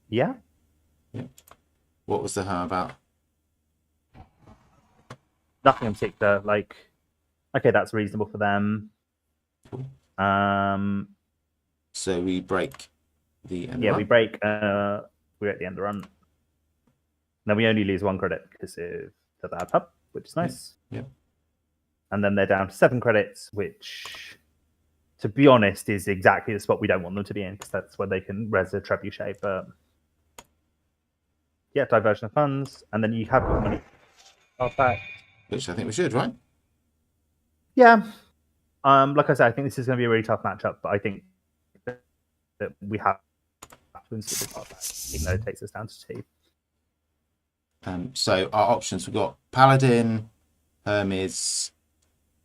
Yeah. Yeah. What was the her about? Nothing in particular. Like, okay, that's reasonable for them. Cool. So we break the end. Yeah, run. we break. We're at the end of the run. Then we only lose 1 credit because of the bad pup, which is nice. Yeah. And then they're down to 7 credits, which to be honest, is exactly the spot we don't want them to be in, because that's where they can res a trebuchet. But yeah, diversion of funds, and then you have got money back. Which I think we should, right? Yeah. Like I said, I think this is going to be a really tough matchup, but I think that we have to instantly part back, even though it takes us down to 2. So our options, we've got Paladin, Hermes,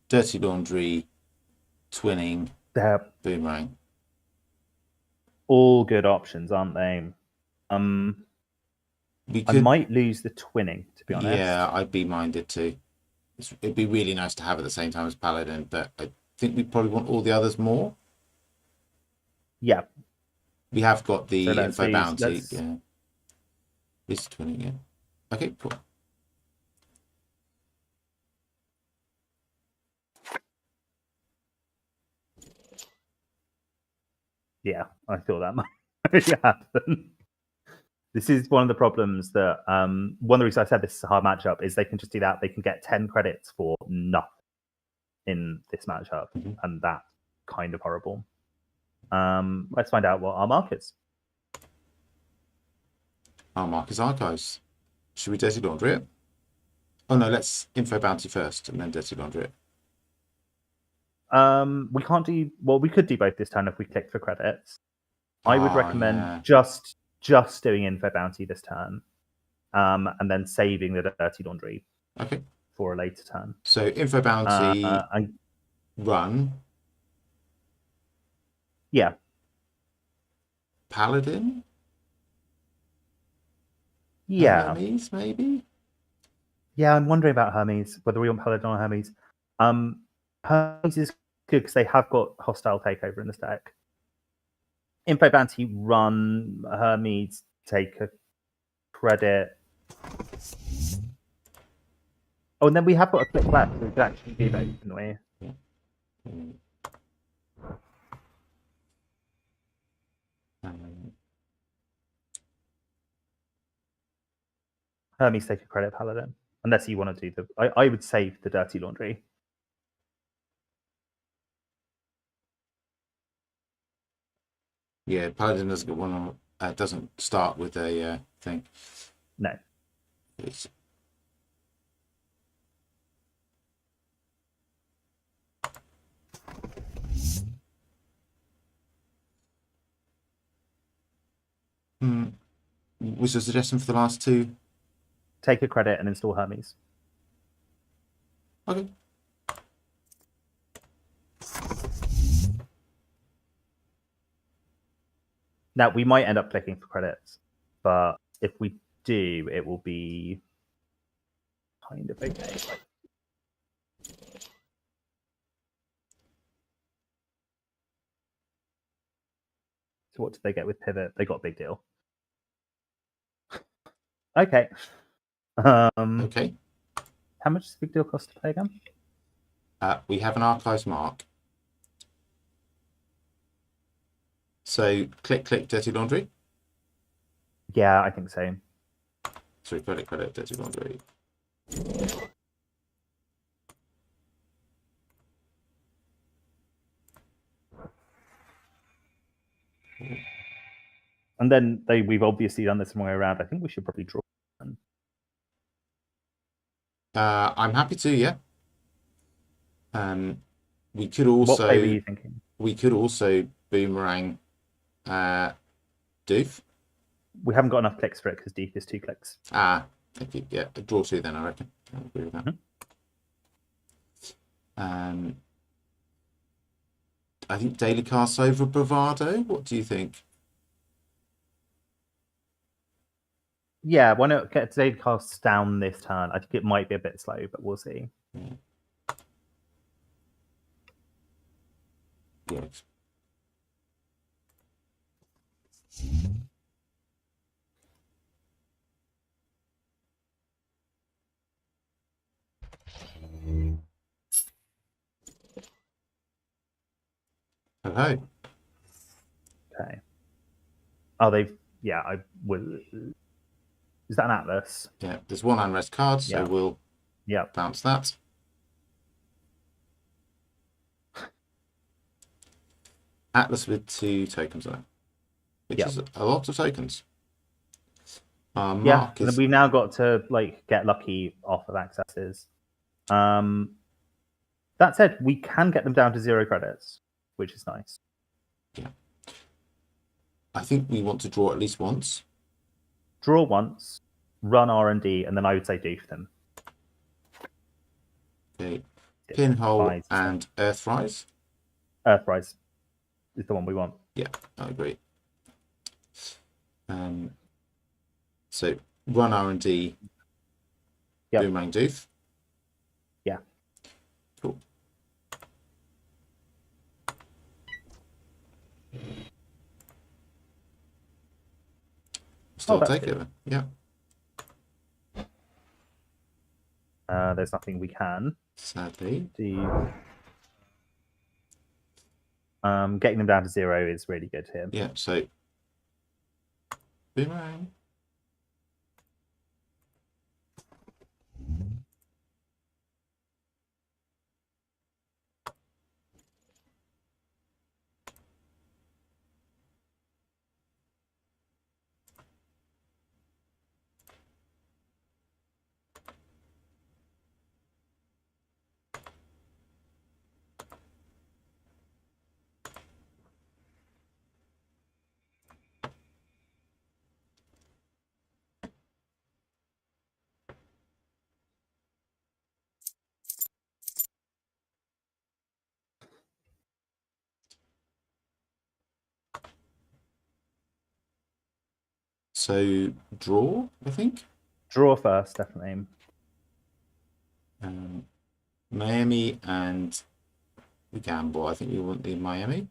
Dirty Laundry, Twinning, They're Boomerang. all good options, aren't they? We I could, might lose the Twinning, to be honest. yeah, I'd be minded to. It'd be really nice to have at the same time as Paladin, but I think we probably want all the others more. Yeah. We have got the So info bounty. Yeah. This is Twinning, yeah. Okay, cool. Yeah, I thought that might happen. This is one of the problems that one of the reasons I said this is a hard matchup is they can just do that. They can get 10 credits for nothing in this matchup, and that's kind of horrible. Let's find out what our mark is. Our mark is Archives. Should we Dirty Laundry it? Oh no, let's info bounty first and then Dirty Laundry it. We can't do, well, we could do both this turn if we click for credits. I would recommend just doing info bounty this turn, and then saving the Dirty Laundry for a later turn. So info bounty and run. Yeah. Paladin? Yeah. Hermes, maybe? Yeah, I'm wondering about Hermes, whether we want Paladin or Hermes. Hermes is good because they have got hostile takeover in this deck. Info bounty run, Hermes take a credit. Oh, and then we have got a click left, so we could actually do those, couldn't we? Hermes take a credit Paladin, unless you want to do the. I would save the Dirty Laundry. Yeah, Paladin doesn't get one on. Doesn't start with a thing. No. It's... Was your suggestion for the last 2? Take a credit and install Hermes. Okay. Now, we might end up clicking for credits, but if we do, it will be kind of okay. So what did they get with Pivot? They got a big deal. Okay. Okay. How much does Big Deal cost to play again? We have an Archives mark. So click, Dirty Laundry. Yeah, I think so. Sorry, credit, Dirty Laundry. And then we've obviously done this the wrong way around. I think we should probably draw. I'm happy to, yeah. We could also. What play were you thinking? We could also Boomerang Doof. We haven't got enough clicks for it because Doof is 2 clicks. Thank you. Yeah, draw 2 then, I reckon. I agree with that. I think Daily Cast over Bravado. What do you think? Yeah, why not get Daily Casts down this turn? I think it might be a bit slow, but we'll see. Yeah. Hello. Okay. Oh, yeah, I will. Is that an Atlas? Yeah, there's 1 unrest card, so we'll bounce that. Atlas with 2 tokens on it, which is a lot of tokens. Mark is... we've now got to like get lucky off of accesses. That said, we can get them down to 0 credits, which is nice. Yeah. I think we want to draw at least once. Draw once, run R&D, and then I would say do for them. Okay. Pinhole Rise, and Earthrise. Earthrise is the one we want. Yeah, I agree. So run R&D, Boomerang Doof. Yeah. Cool. Start takeover. Yeah. There's nothing we can Sadly do. Getting them down to 0 is really good here. Yeah, so Boomerang. So draw, I think. Draw first, definitely. Miami and the gamble. I think we want the Miami.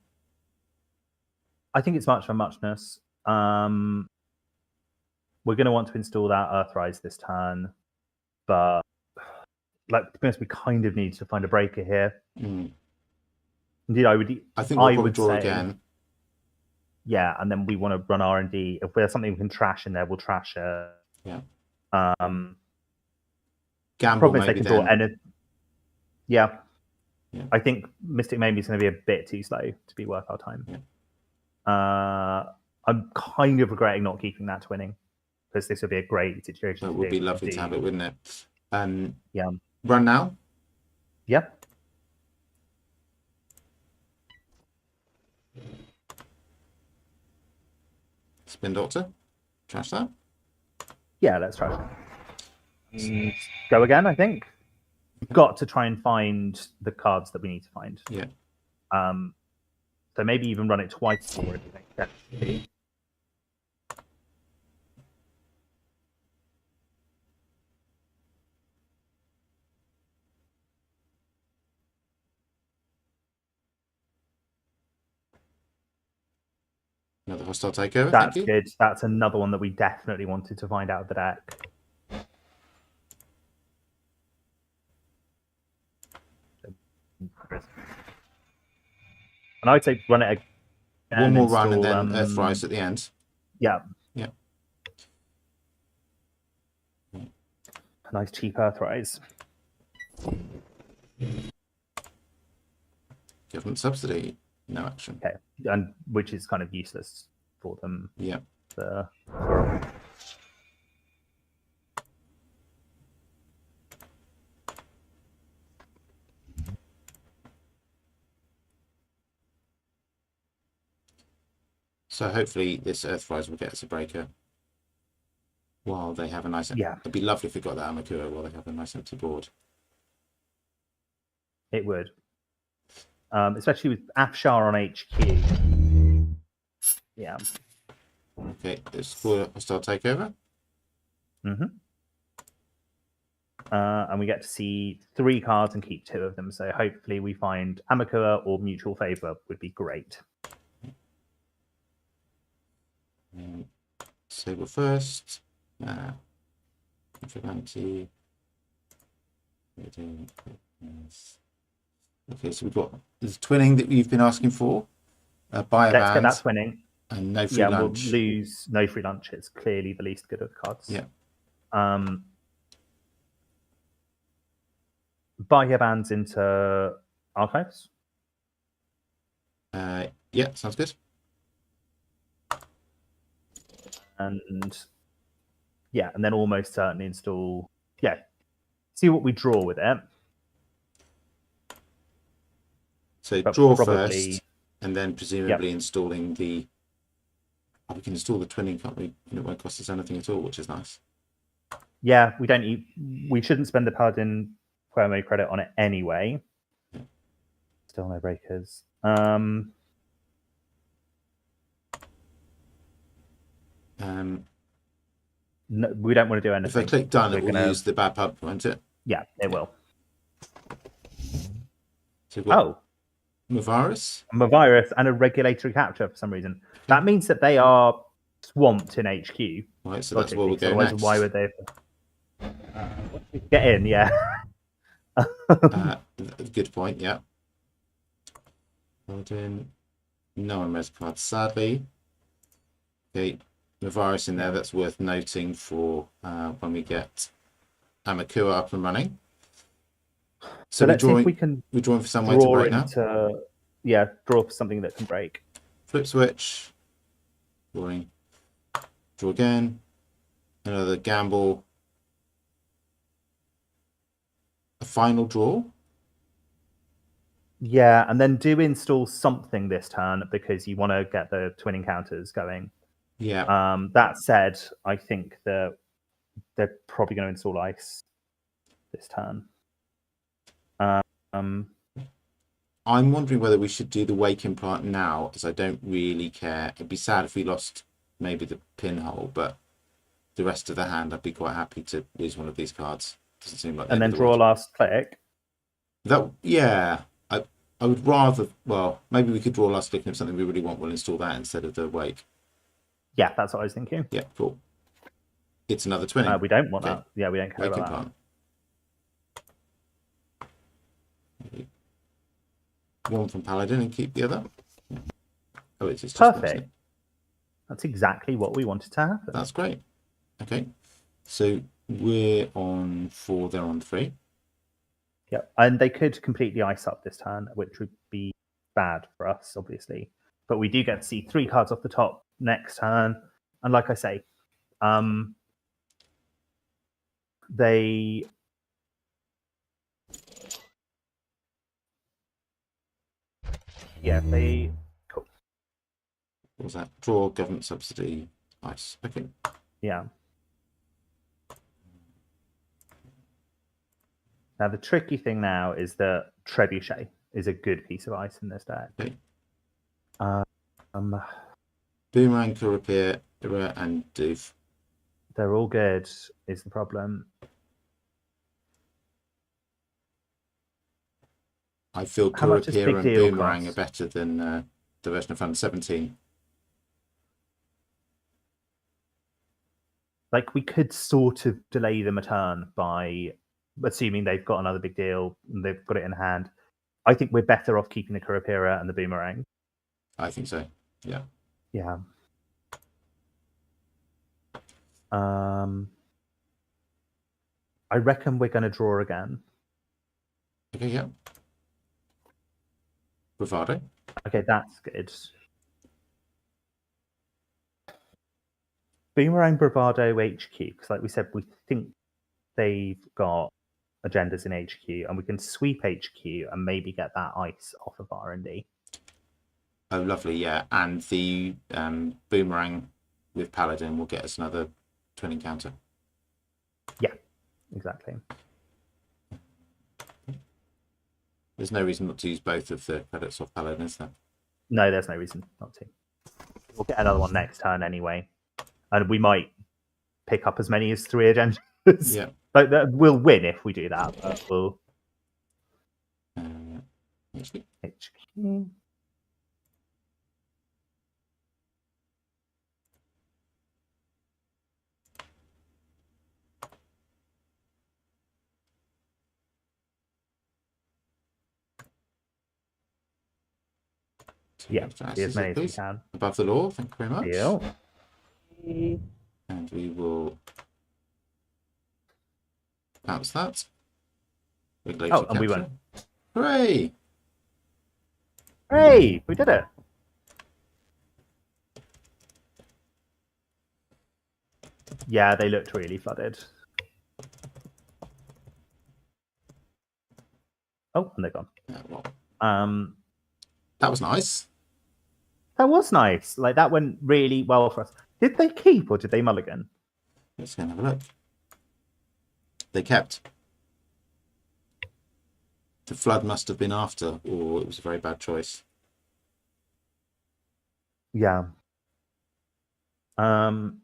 I think it's much for muchness. We're going to want to install that Earthrise this turn, but like to be honest, we kind of need to find a breaker here. Indeed, I think we'll probably draw say, again. Yeah, and then we want to run R&D. If there's something we can trash in there, we'll trash it. Yeah. Gamble maybe then. Yeah. I think Mystic Maybe is going to be a bit too slow to be worth our time. Yeah. I'm kind of regretting not keeping that to winning, because this would be a great situation. It would be lovely to have it, wouldn't it? Yeah. Run now. Yep. Spin Doctor. Trash that. Yeah, let's trash it. Go again, I think. We've got to try and find the cards that we need to find. Yeah. So maybe even run it twice for it. Another hostile takeover. That's Thank you. good. That's another one that we definitely wanted to find out of the deck. And I'd say run it again. One more run and then Earthrise at the end. Yeah. Yeah. A nice cheap Earthrise. Government subsidy. No action. Okay. And which is kind of useless for them. Yeah. So hopefully this Earthrise will get us a breaker while they have a nice... Yeah. It'd be lovely if we got that Amakura while they have a nice empty board. It would. Especially with Afshar on HQ. Yeah. Okay, let's score a hostile takeover. And we get to see 3 cards and keep 2 of them. So hopefully we find Amakura or Mutual Favor would be great. Sable first. Vigilante. Okay, so we've got this twinning that we've been asking for. Buy a Let's band. get that twinning. And no free lunch. We'll lose no free lunch. It's clearly the least good of the cards. Yeah. Buy your bands into archives. Yeah, sounds good. And yeah, and then almost certainly install. Yeah, see what we draw with it. So But draw probably, first, and then presumably installing the. Oh, we can install the twinning, can't we? And it won't cost us anything at all, which is nice. yeah, we shouldn't spend the Paladin promo credit on it anyway. Yeah. Still no breakers. No, we don't want to do anything. If I click done, it will gonna... use the bad pub, won't it? Yeah, it will. So we've got Oh, Mavarus. a virus and a regulatory capture for some reason. That means that they are swamped in HQ. Right, so that's where we'll go otherwise, next. why would they get in? Yeah. Good point. Yeah. Paladin. No one res cards, sadly. Okay, Mavarus in there. That's worth noting for when we get Amakua up and running. So let's see if we can. We're drawing for some way to break now. Yeah, draw for something that can break. Flip switch. Drawing. Draw again. Another gamble. A final draw. Yeah, and then do install something this turn because you want to get the twin encounters going. Yeah. That said, I think that they're probably going to install ice this turn. I'm wondering whether we should do the wake implant now, as I don't really care. It'd be sad if we lost maybe the pinhole, but the rest of the hand, I'd be quite happy to lose one of these cards. Doesn't seem like. And then draw last click. Yeah. I would rather. Well, maybe we could draw last click, and if something we really want, we'll install that instead of the wake. Yeah, that's what I was thinking. Yeah, cool. It's another twinning. We don't want that. Yeah, we don't care wake about that. One from Paladin and keep the other. Oh, it's just perfect. That's exactly what we wanted to happen. That's great. Okay, so we're on 4. They're on 3. Yep, and they could completely ice up this turn, which would be bad for us, obviously. But we do get to see 3 cards off the top next turn, and like I say, they. Yeah, they. Cool. What was that? Draw, government subsidy, ice. Okay. Yeah. Now, the tricky thing now is that Trebuchet is a good piece of ice in this deck. Okay. Boomerang, Kurapir, Ira, and Doof. They're all good, is the problem. I feel Kurapir and Boomerang cost? Are better than the version of Fund 17. Like, we could sort of delay them a turn by assuming they've got another big deal and they've got it in hand. I think we're better off keeping the Kurapira and the Boomerang. I think so. Yeah. Yeah. I reckon we're going to draw again. Okay, yeah. Bravado. Okay, that's good. Boomerang, Bravado, HQ, because like we said, we think they've got agendas in HQ, and we can sweep HQ and maybe get that ice off of R&D. Oh, lovely, yeah. And the Boomerang with Paladin will get us another twin encounter. Yeah, exactly. There's no reason not to use both of the credits off Paladin, is there? No, there's no reason not to. We'll get another one next turn anyway. And we might pick up as many as 3 agendas. Yeah. But we'll win if we do that. But we'll... HQ. Yeah, as many as we can. Above the law, thank you very much. Deal. And we will bounce that. And we won. Hooray! Hey, we did it. Yeah, they looked really flooded. Oh, and they're gone. Yeah, well, Um, that was nice. that was nice. Like that went really well for us. Did they keep or did they mulligan? Let's go and have a look. They kept. The flood must have been after, or it was a very bad choice. Yeah. And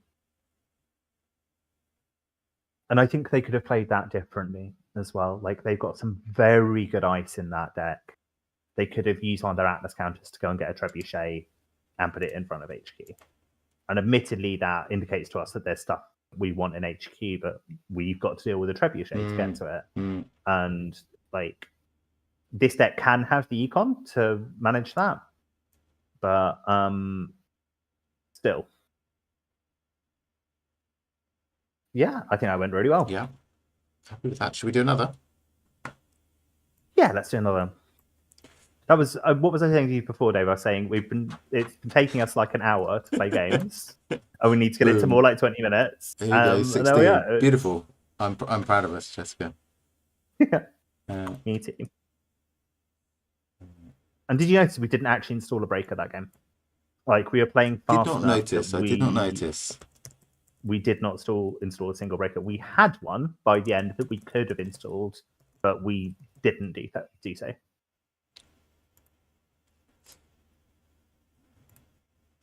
I think they could have played that differently as well. Like they've got some very good ice in that deck. They could have used one of their Atlas counters to go and get a Trebuchet and put it in front of HQ. And admittedly, that indicates to us that there's stuff we want in HQ, but we've got to deal with a Trebuchet to get to it. And like this deck can have the econ to manage that, but still, yeah, I think that went really well. Yeah, happy with that. Should we do another? Yeah, let's do another. That was what was I saying to you before, Dave? I was saying it's been taking us like an hour to play games, and we need to get it to more like 20 minutes. There you go, 16. There we are. Beautiful. I'm proud of us, Jessica. Me too. And did you notice we didn't actually install a breaker that game? Like we were playing fast. I did not notice. We did not install a single breaker. We had one by the end that we could have installed, but we didn't do so.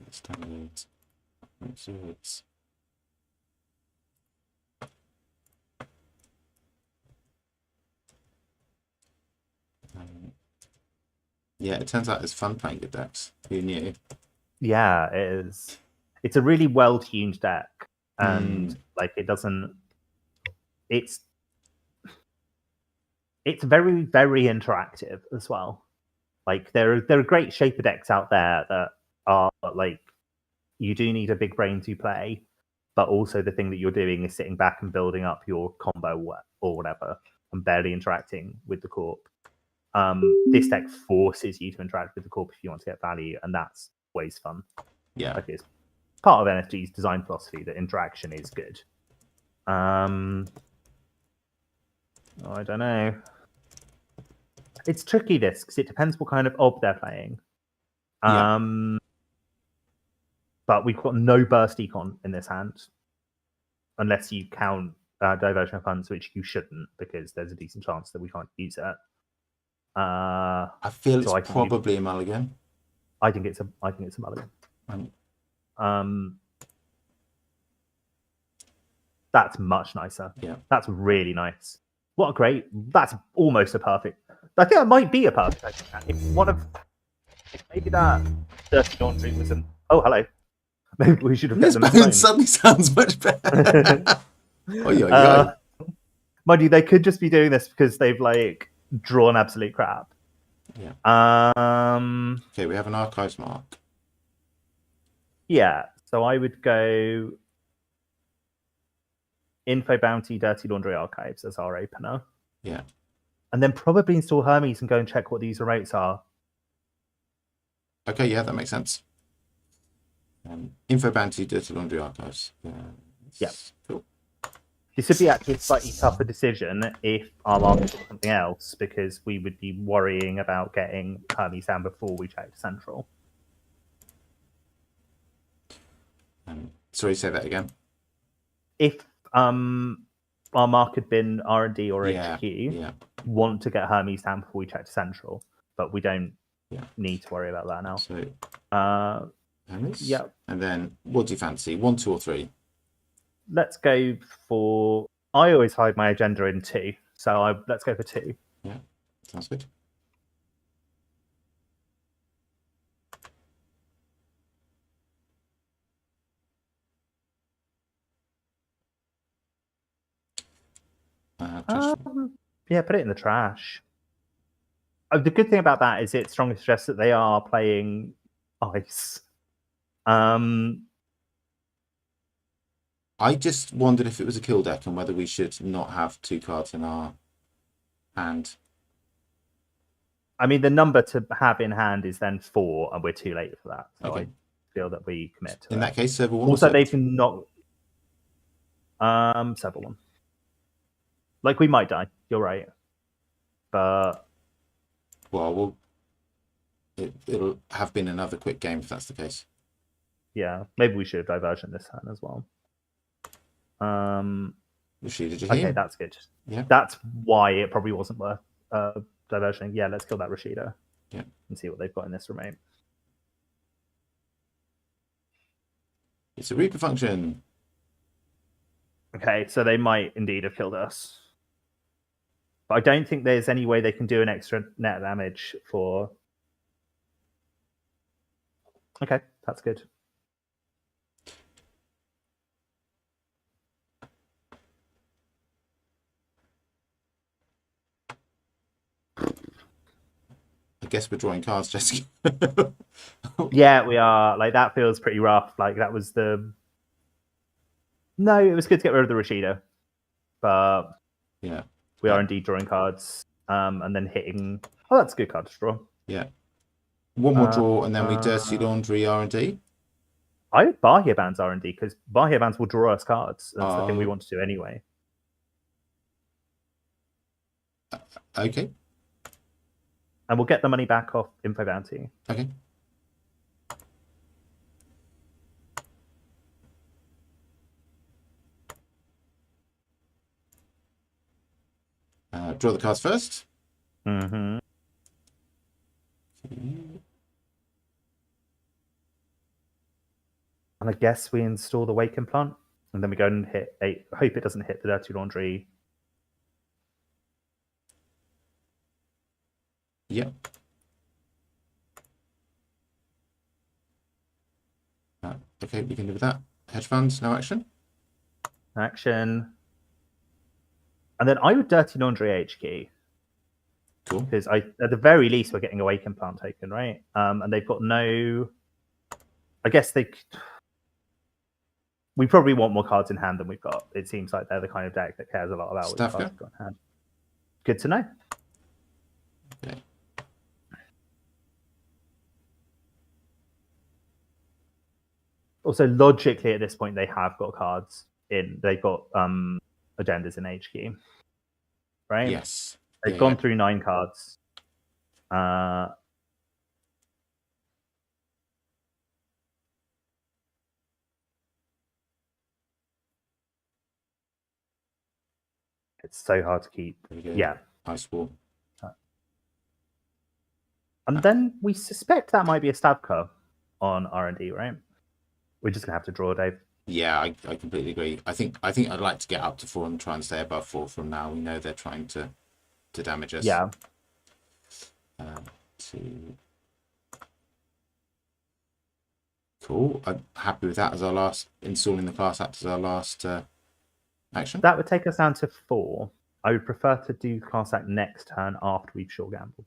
Let's download. Make sure it's. Yeah, it turns out it's fun playing good decks. Who knew? Yeah, it is. It's a really well-tuned deck, and like it doesn't. It's very, very interactive as well. Like there are great shaper decks out there that are like you do need a big brain to play, but also the thing that you're doing is sitting back and building up your combo or whatever and barely interacting with the corp. This deck forces you to interact with the corp if you want to get value, and that's always fun. Yeah, like it's part of NFG's design philosophy that interaction is good. I don't know. It's tricky this because it depends what kind of ob they're playing. But we've got no burst econ in this hand, unless you count diversion of funds, which you shouldn't, because there's a decent chance that we can't use it. I feel it's probably a mulligan. I think it's a mulligan. That's much nicer. Yeah, that's really nice. What a great! That's almost a perfect. I think that might be a perfect. Maybe that dirty laundry was an. Oh, hello. Maybe we should have. This phone suddenly sounds much better. Mind you, they could just be doing this because they've like drawn absolute crap. Yeah. Okay, we have an archives mark. Yeah, so I would go Info Bounty, Dirty Laundry Archives as our opener. Yeah. And then probably install Hermes and go and check what these rates are. Okay, yeah, that makes sense. Info Bounty, Dirty Laundry Archives. Yeah. Cool. This would be actually a slightly tougher decision if our market was something else, because we would be worrying about getting Hermes down before we checked Central. Sorry, say that again. If our mark had been R&D or HQ, want to get Hermes down before we check Central, but we don't need to worry about that now. So, Hermes? Yeah. And then, what do you fancy? 1, 2, or 3? Let's go for. I always hide my agenda in 2, so let's go for 2. Yeah, sounds good. Yeah, put it in the trash. The good thing about that is it strongly suggests that they are playing ice. I just wondered if it was a kill deck and whether we should not have 2 cards in our hand. I mean, the number to have in hand is then 4, and we're too late for that. So I feel that we commit to in that case, server 1. Also, they can not. Sable one. Like, we might die. You're right. But Well, it'll have been another quick game if that's the case. yeah, maybe we should have diversion this turn as well. Rashida Jaheim. Okay, that's good. Yeah. That's why it probably wasn't worth diversioning. Yeah, let's kill that Rashida. Yeah. And see what they've got in this remote. It's a Reaper function. Okay, so they might indeed have killed us. But I don't think there's any way they can do an extra net damage for... Okay, that's good. I guess we're drawing cards, Jessica. Yeah, we are. Like, that feels pretty rough. Like, that was the... No, it was good to get rid of the Rashida. But yeah, we are indeed drawing cards. And then hitting... Oh, that's a good card to draw. Yeah. One more draw, and then we Dirty Laundry R&D. I would Bahia Bands R&D, because Bahia Bands will draw us cards. That's the thing we want to do anyway. Okay. And we'll get the money back off Info Bounty. Okay. Draw the cards first. Mm-hmm. And I guess we install the Wake Implant, and then we go and hit 8. I hope it doesn't hit the Dirty Laundry. Yep. Okay, we can do with that. Hedge funds, no action. Action. And then I would Dirty Laundry HQ. Cool. Because at the very least, we're getting a Wake Implant token, right? And they've got no... I guess they... We probably want more cards in hand than we've got. It seems like they're the kind of deck that cares a lot about what cards we've got in hand. Good to know. Okay. Also, logically, at this point, they have got cards in. They've got agendas in HQ, right? Yes. They've gone through 9 cards. It's so hard to keep. Yeah. Ice Wall. And then we suspect that might be a Stabka on R&D, right? We're just gonna have to draw, Dave. Yeah, I completely agree. I think I'd like to get up to 4 and try and stay above 4 from now. We know they're trying to damage us. Yeah. Cool. I'm happy with that as our last, installing the class act as our last action. That would take us down to 4. I would prefer to do class act next turn after we've short gambled.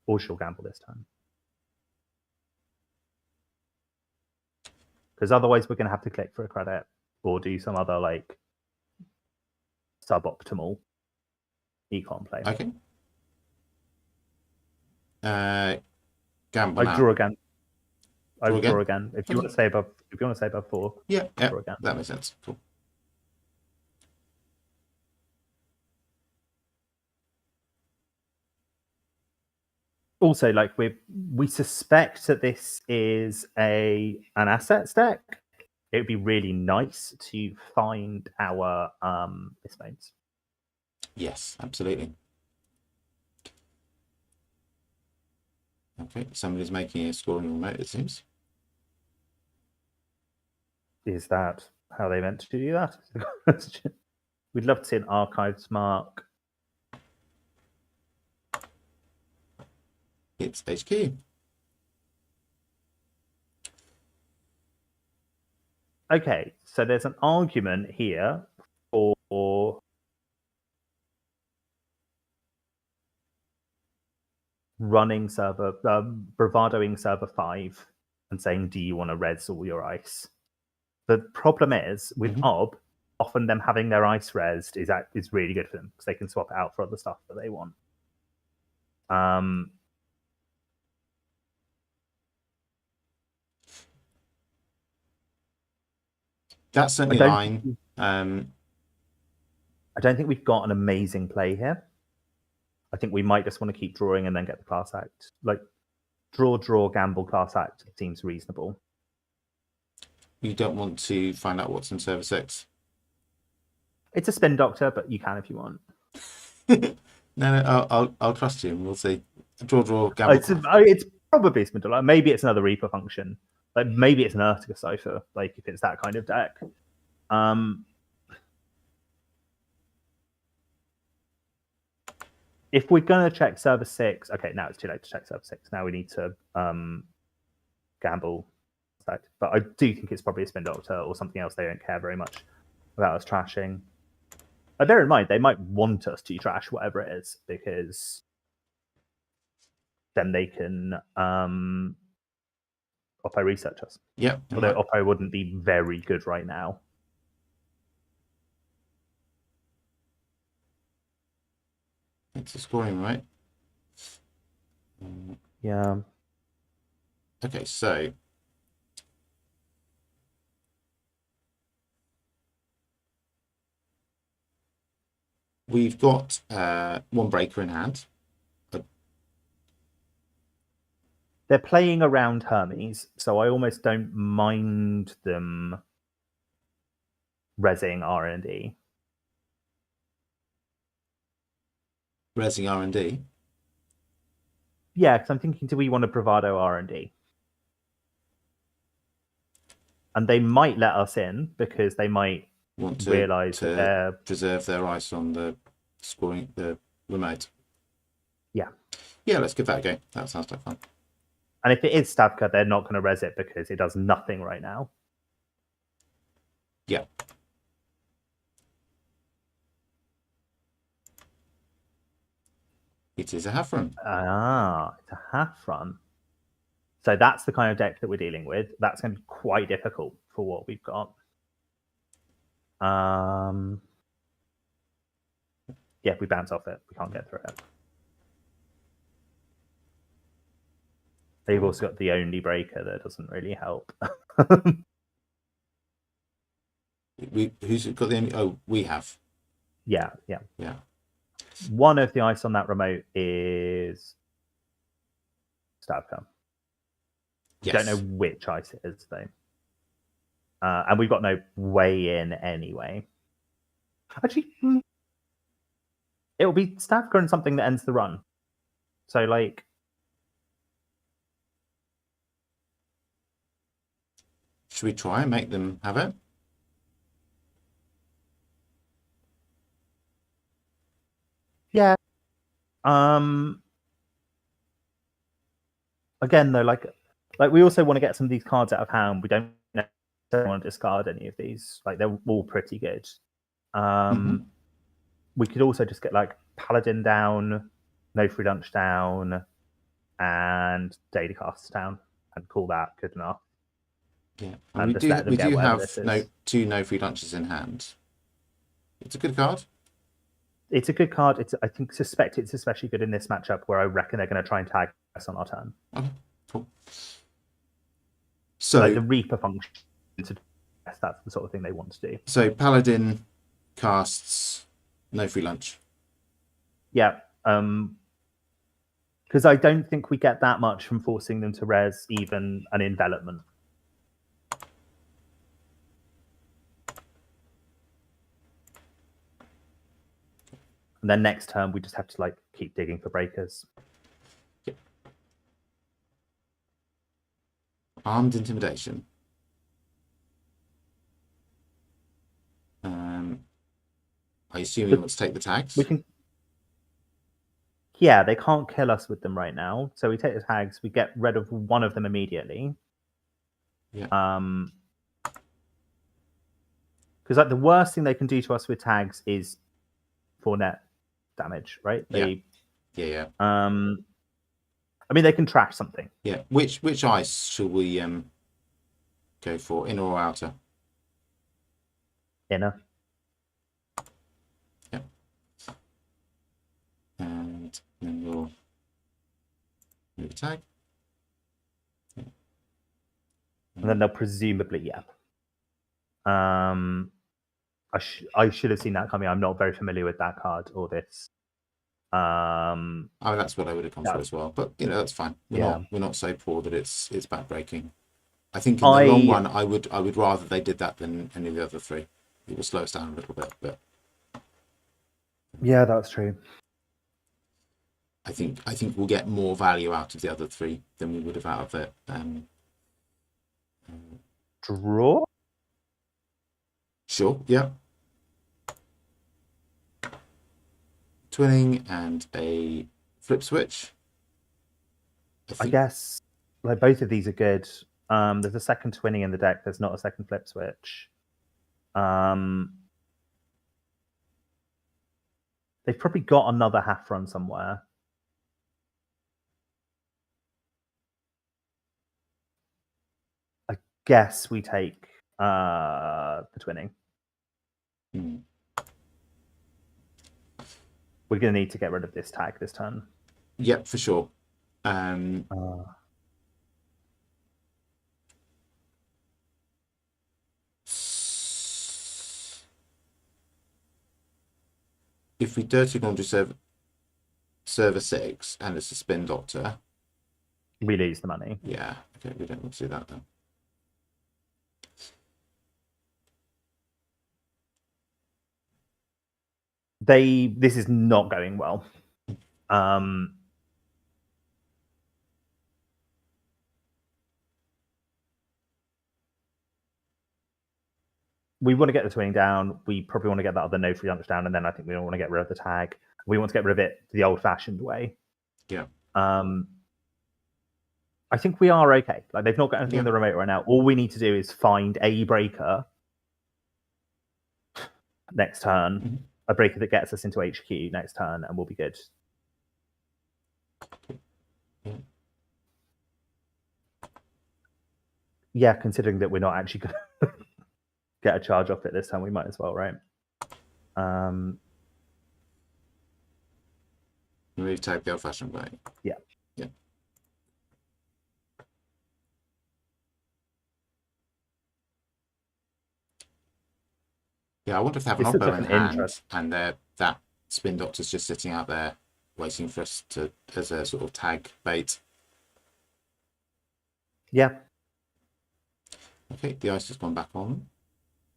Or short gamble this turn. Because otherwise we're going to have to click for a credit or do some other like suboptimal econ play. Okay. Gamble. I draw again. I Draw draw again. If you want to stay above, 4. Yeah. Draw again. That makes sense. Cool. Also, like we suspect that this is an assets deck. It would be really nice to find our misspades. Yes, absolutely. Okay, somebody's making a scoring remote, it seems. Is that how they meant to do that? We'd love to see an archives mark. It's HQ. Okay, so there's an argument here for running server, bravadoing server 5 and saying, do you want to res all your ice? The problem is with OB, often them having their ice resed is really good for them because they can swap it out for other stuff that they want. That's certainly a line. I don't think we've got an amazing play here. I think we might just want to keep drawing and then get the class act. Like, draw, gamble, class act seems reasonable. You don't want to find out what's in Service X? It's a spin doctor, but you can if you want. No, I'll trust you, and we'll see. Draw, gamble. It's probably a spin doctor. Maybe it's another Reaper function. Like, maybe it's an Urtica Cipher, like, if it's that kind of deck. If we're going to check Server 6, okay, now it's too late to check Server 6. Now we need to gamble. But I do think it's probably a Spin Doctor or something else they don't care very much about us trashing. Bear in mind, they might want us to trash whatever it is, because then they can Oppo research us. Yeah. Although Oppo wouldn't be very good right now. It's a scoring, right? Yeah. Okay, so we've got one breaker in hand. They're playing around Hermes, so I almost don't mind them rezzing R&D. Rezzing R&D? Yeah, because I'm thinking, do we want a bravado R&D? And they might let us in because they might want to realize that they're preserve their ice on the scoring, the remote. Yeah. Yeah, let's give that a go. That sounds like fun. And if it is Stavka, they're not going to res it because it does nothing right now. Yeah. It is a half run. It's a half run. So that's the kind of deck that we're dealing with. That's going to be quite difficult for what we've got. Yeah, we bounce off it. We can't get through it. They've also got the only breaker that doesn't really help. Who's got the only? Oh, we have. Yeah. One of the ice on that remote is Stavka. Yes. Don't know which ice it is though. And we've got no way in anyway. Actually, it'll be Stavka and something that ends the run. So, like, should we try and make them have it? Yeah. Again, though, like we also want to get some of these cards out of hand. We don't necessarily want to discard any of these. Like, they're all pretty good. We could also just get like Paladin down, No Free Lunch down, and Daily Casts down, and call that good enough. Yeah, and we do have two no free lunches in hand. It's a good card. It's a good card. I suspect it's especially good in this matchup where I reckon they're going to try and tag us on our turn. Okay, cool. So, like, the Reaper function, that's the sort of thing they want to do. So Paladin casts no free lunch. Yeah, because I don't think we get that much from forcing them to res even an envelopment. And then next turn, we just have to like keep digging for breakers. Yep. Armed intimidation. I assume you want to take the tags. We can. Yeah, they can't kill us with them right now, so we take the tags. We get rid of one of them immediately. Yeah. Because like the worst thing they can do to us with tags is 4 net damage, right? Yeah. I mean, they can trash something. Yeah. Which ice shall we go for, inner or outer? Inner. Yeah. And then we'll move a tag. Yeah. And then they'll presumably, yeah. I I should have seen that coming. I'm not very familiar with that card or this. I mean, that's what I would have gone for as well. But that's fine. We're not so poor that it's backbreaking. I think in the long run, I would rather they did that than any of the other three. It will slow us down a little bit, but yeah, that's true. I think we'll get more value out of the other three than we would have out of the draw. Sure. Yeah. Twinning and a flip switch. I guess like both of these are good. There's a second twinning in the deck. There's not a second flip switch. They've probably got another half run somewhere. I guess we take the twinning. We're going to need to get rid of this tag this turn. Yep, for sure. If we dirty laundry server 6 and it's a spin doctor, we lose the money. Yeah, okay, we don't want to do that then. This is not going well. We want to get the twinning down. We probably want to get that other no free lunch down, and then I think we want to get rid of the tag. We want to get rid of it the old-fashioned way. Yeah. I think we are okay. Like they've not got anything in the remote right now. All we need to do is find a breaker next turn, a breaker that gets us into HQ next turn, and we'll be good. Yeah, considering that we're not actually going to get a charge off it this time, we might as well, right? Remove tag the old-fashioned way. Yeah. Yeah. Yeah, I wonder if they have an oppo in hand and that spin doctor's just sitting out there waiting for us to as a sort of tag bait. Yeah. Okay, the ice has gone back on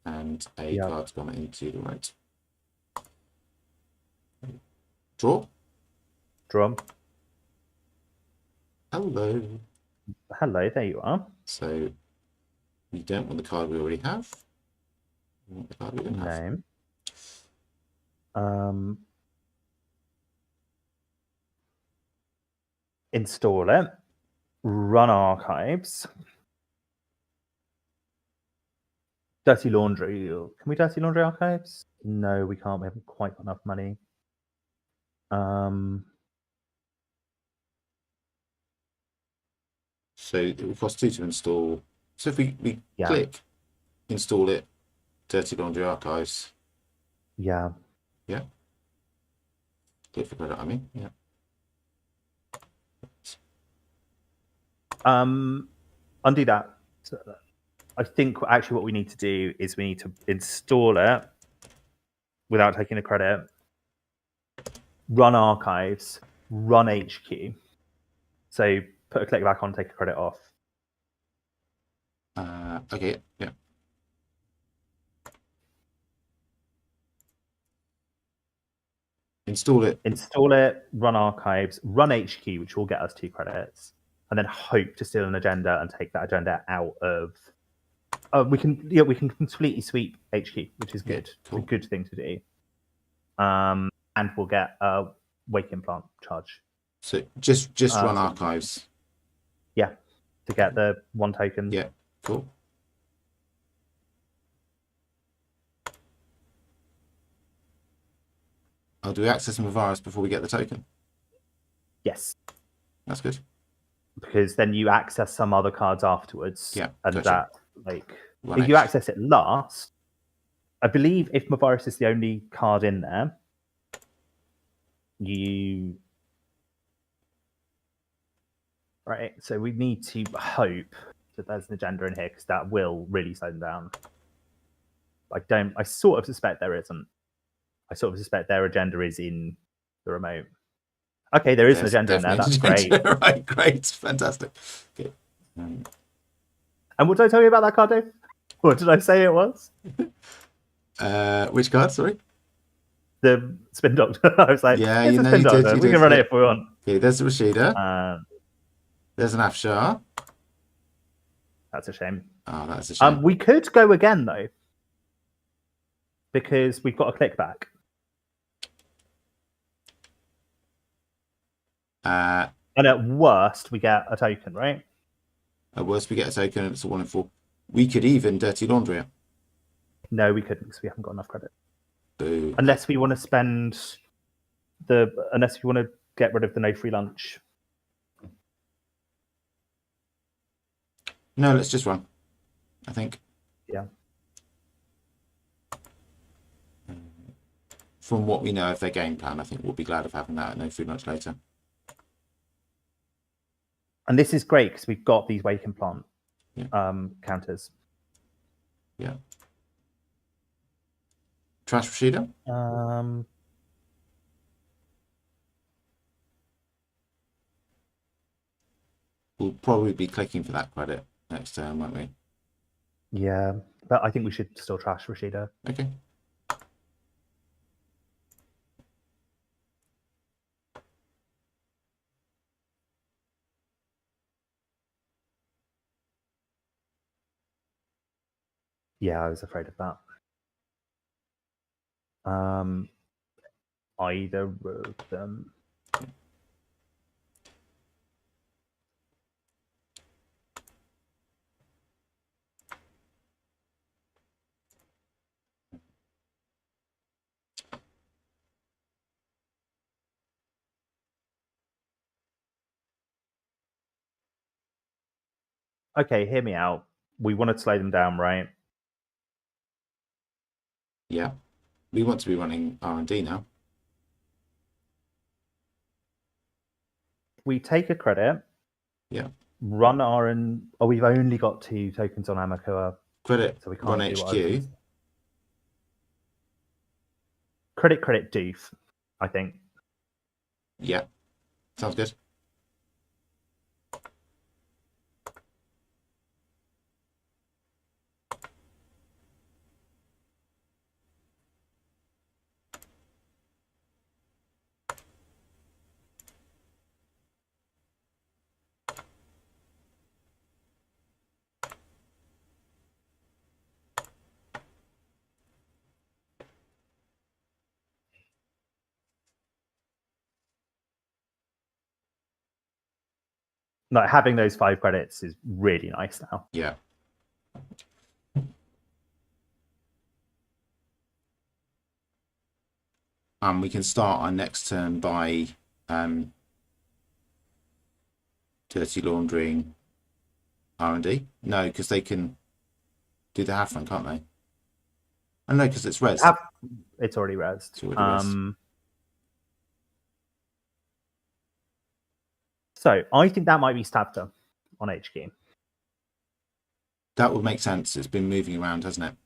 and a card's gone into the right. Draw. Hello. Hello, there you are. So we don't want the card we already have. We want the card we don't have. Install it. Run archives. Dirty laundry. Can we dirty laundry archives? No, we can't. We haven't quite got enough money. So it will cost 2 to install. So if we click install it, dirty laundry archives. Yeah. Yeah. Click for credit, I mean. Yeah. Undo that. I think actually what we need to do is we need to install it without taking the credit, run archives, run HQ. So put a click back on, take a credit off. Okay, yeah. Install it, run archives, run HQ, which will get us 2 credits, and then hope to steal an agenda and take that agenda out of. We can completely sweep HQ, which is good. Cool. A good thing to do. And we'll get a wake implant charge. So just run archives. Yeah, to get the 1 token. Yeah, cool. Do we access some virus before we get the token? Yes. That's good. Because then you access some other cards afterwards. Yeah. And that, like, if you access it last, I believe if Mavirus is the only card in there, right, so we need to hope that there's an agenda in here because that will really slow them down. I sort of suspect there isn't. I sort of suspect their agenda is in the remote. Okay, there is an agenda in there. That's great. Right, great, fantastic. Okay. And what did I tell you about that card, Dave? What did I say it was? Which card? Sorry. The Spin Doctor. I was like, Yeah, it's you a know, Spin you did, Doctor. you We did, can run yeah. it if we want. Okay, there's the Rashida. There's an Afshar. That's a shame. Oh, that's a shame. We could go again though, because we've got a click back. And at worst, we get a token, right? At worst, we get a token and it's a 1 in 4. We could even Dirty Laundry it. No, we couldn't because we haven't got enough credit. Boo. Unless we want to spend unless we want to get rid of the no free lunch. No, let's just run. I think. Yeah. From what we know of their game plan, I think we'll be glad of having that at no free lunch later. And this is great because we've got these wake implant counters. Yeah. Trash Rashida? We'll probably be clicking for that credit next turn, won't we? Yeah, but I think we should still trash Rashida. Okay. Yeah, I was afraid of that. Either of them. Okay, hear me out. We want to slow them down, right? Yeah. We want to be running R&D now. We take a credit. Yeah. Run we've only got 2 tokens on Amakua. Credit, so we can't run do HQ. Credit, doof, I think. Yeah. Sounds good. Like having those 5 credits is really nice now. Yeah. We can start our next turn by dirty laundering R&D. No, because they can do the half run, can't they? Oh no, because it's res. It's already res. It's already res. So I think that might be Stabter on HQ. That would make sense. It's been moving around, hasn't it?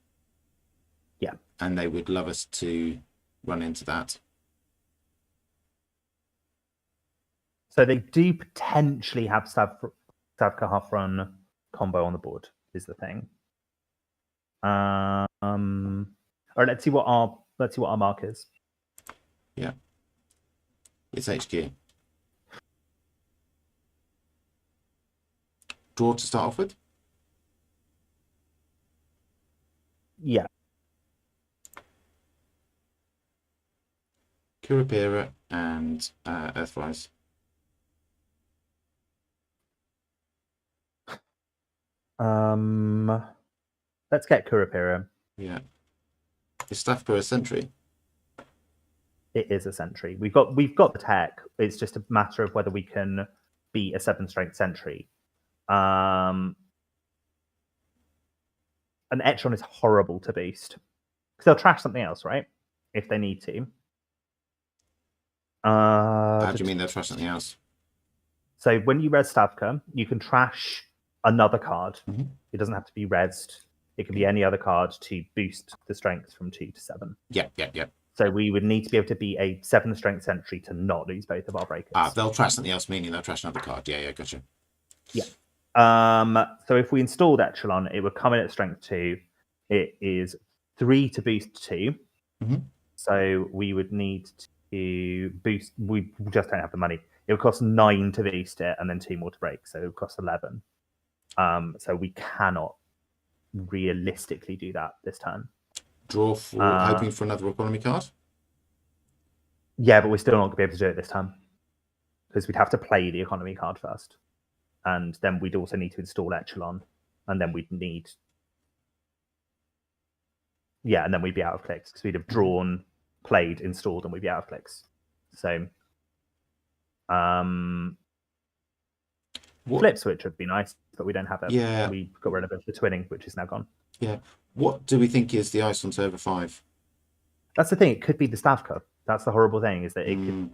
Yeah. And they would love us to run into that. So they do potentially have Stabka half run combo on the board, is the thing. Or let's see what our mark is. Yeah. It's HQ. Draw to start off with? Yeah. Kurapira and Earthrise. Let's get Kurapira. Yeah. Is Staffpur a sentry? It is a sentry. We've got the tech. It's just a matter of whether we can beat a 7 strength sentry. An Etron is horrible to boost because they'll trash something else, right? If they need to. How do you mean they'll trash something else? So when you res Stavka, you can trash another card. Mm-hmm. It doesn't have to be resed It can be any other card to boost the strength from 2 to 7. Yeah. So we would need to be able to be a 7 strength sentry to not lose both of our breakers. They'll trash something else, meaning they'll trash another card. Yeah, gotcha. Yeah. So if we installed Echelon, it would come in at strength 2. It is 3 to boost 2. Mm-hmm. So we would need to boost. We just don't have the money. It would cost 9 to boost it, and then 2 more to break. So it would cost 11. So we cannot realistically do that this turn. Draw for hoping for another economy card. Yeah, but we're still not going to be able to do it this time because we'd have to play the economy card first, and then we'd also need to install Echelon, and then we'd need. Yeah, and then we'd be out of clicks because we'd have drawn, played, installed, and we'd be out of clicks. So, flip switch would be nice, but we don't have it. Yeah. We got rid of it for twinning, which is now gone. Yeah. What do we think is the ice on server 5? That's the thing. It could be the Stavka. That's the horrible thing, is that it could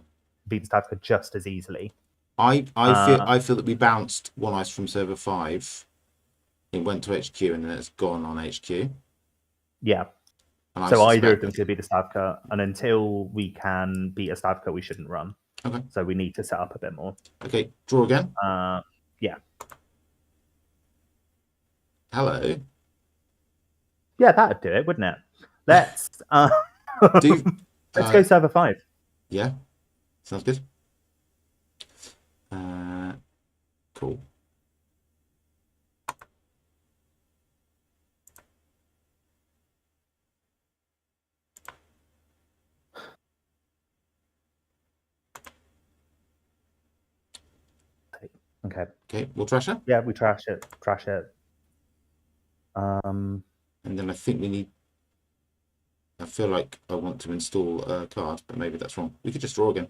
be the Stavka just as easily. I feel that we bounced one ice from server 5. It went to HQ and then it's gone on HQ. Yeah. And so either of them could be the Stavka, and until we can beat a Stavka, we shouldn't run. Okay. So we need to set up a bit more. Okay. Draw again. Yeah. Hello. Yeah, that'd do it, wouldn't it? Let's let's go server 5. Yeah. Sounds good. Cool. Okay, we'll trash it. Yeah, we trash it. And then I think we need. I feel like I want to install a card, but maybe that's wrong. We could just draw again.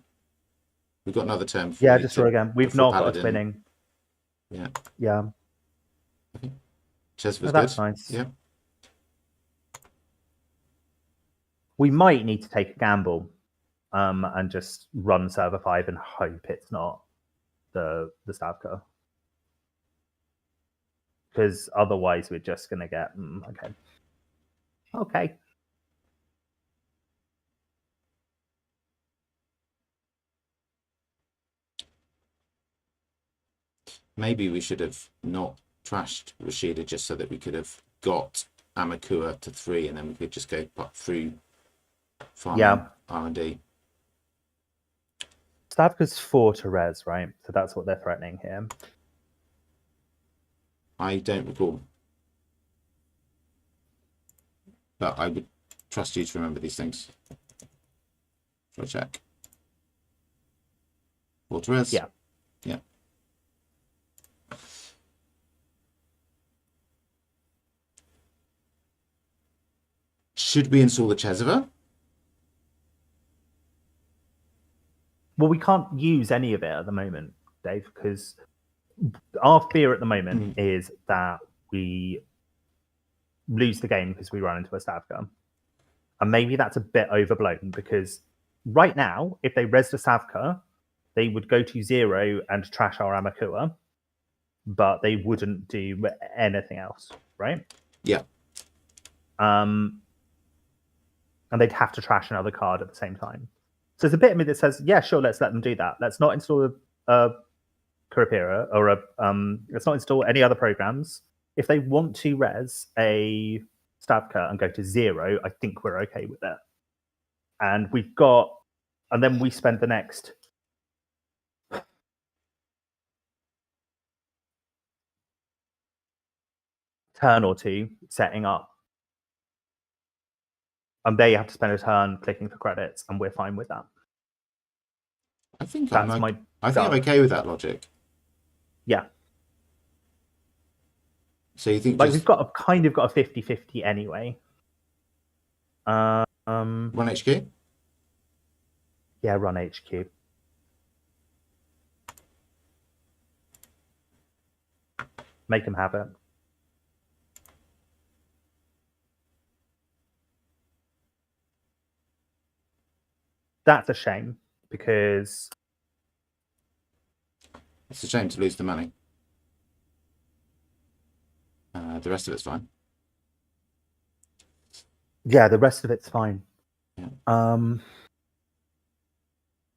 We've got another term. Yeah, just draw again. We've not got a twinning. Yeah. Yeah. Okay. Ches was that's good. Nice. Yeah. We might need to take a gamble, and just run server 5 and hope it's not the Stavka. Because otherwise we're just going to get... Okay. Maybe we should have not trashed Rashida just so that we could have got Amakua to 3 and then we could just go through farming R&D. Stavka's 4 to res, right? So that's what they're threatening here. I don't recall. But I would trust you to remember these things. For a check. 4 to res? Yeah. Yeah. Should we install the Chesiva? Well, we can't use any of it at the moment, Dave, because our fear at the moment is that we lose the game because we run into a Stavka. And maybe that's a bit overblown because right now, if they res the Stavka, they would go to 0 and trash our Amakua, but they wouldn't do anything else, right? Yeah. And they'd have to trash another card at the same time. So there's a bit of me that says, yeah, sure, let's let them do that. Let's not install a Kurapira or let's not install any other programs. If they want to res a Stavka and go to 0, I think we're okay with it. And then we spend the next turn or 2 setting up. And they have to spend a turn clicking for credits, and we're fine with that. I think I'm okay with that logic. Yeah. So you think we've got a 50-50 anyway. Run HQ? Yeah, run HQ. Make them have it. That's a shame because it's a shame to lose the money. The rest of it's fine. Yeah, the rest of it's fine. Yeah.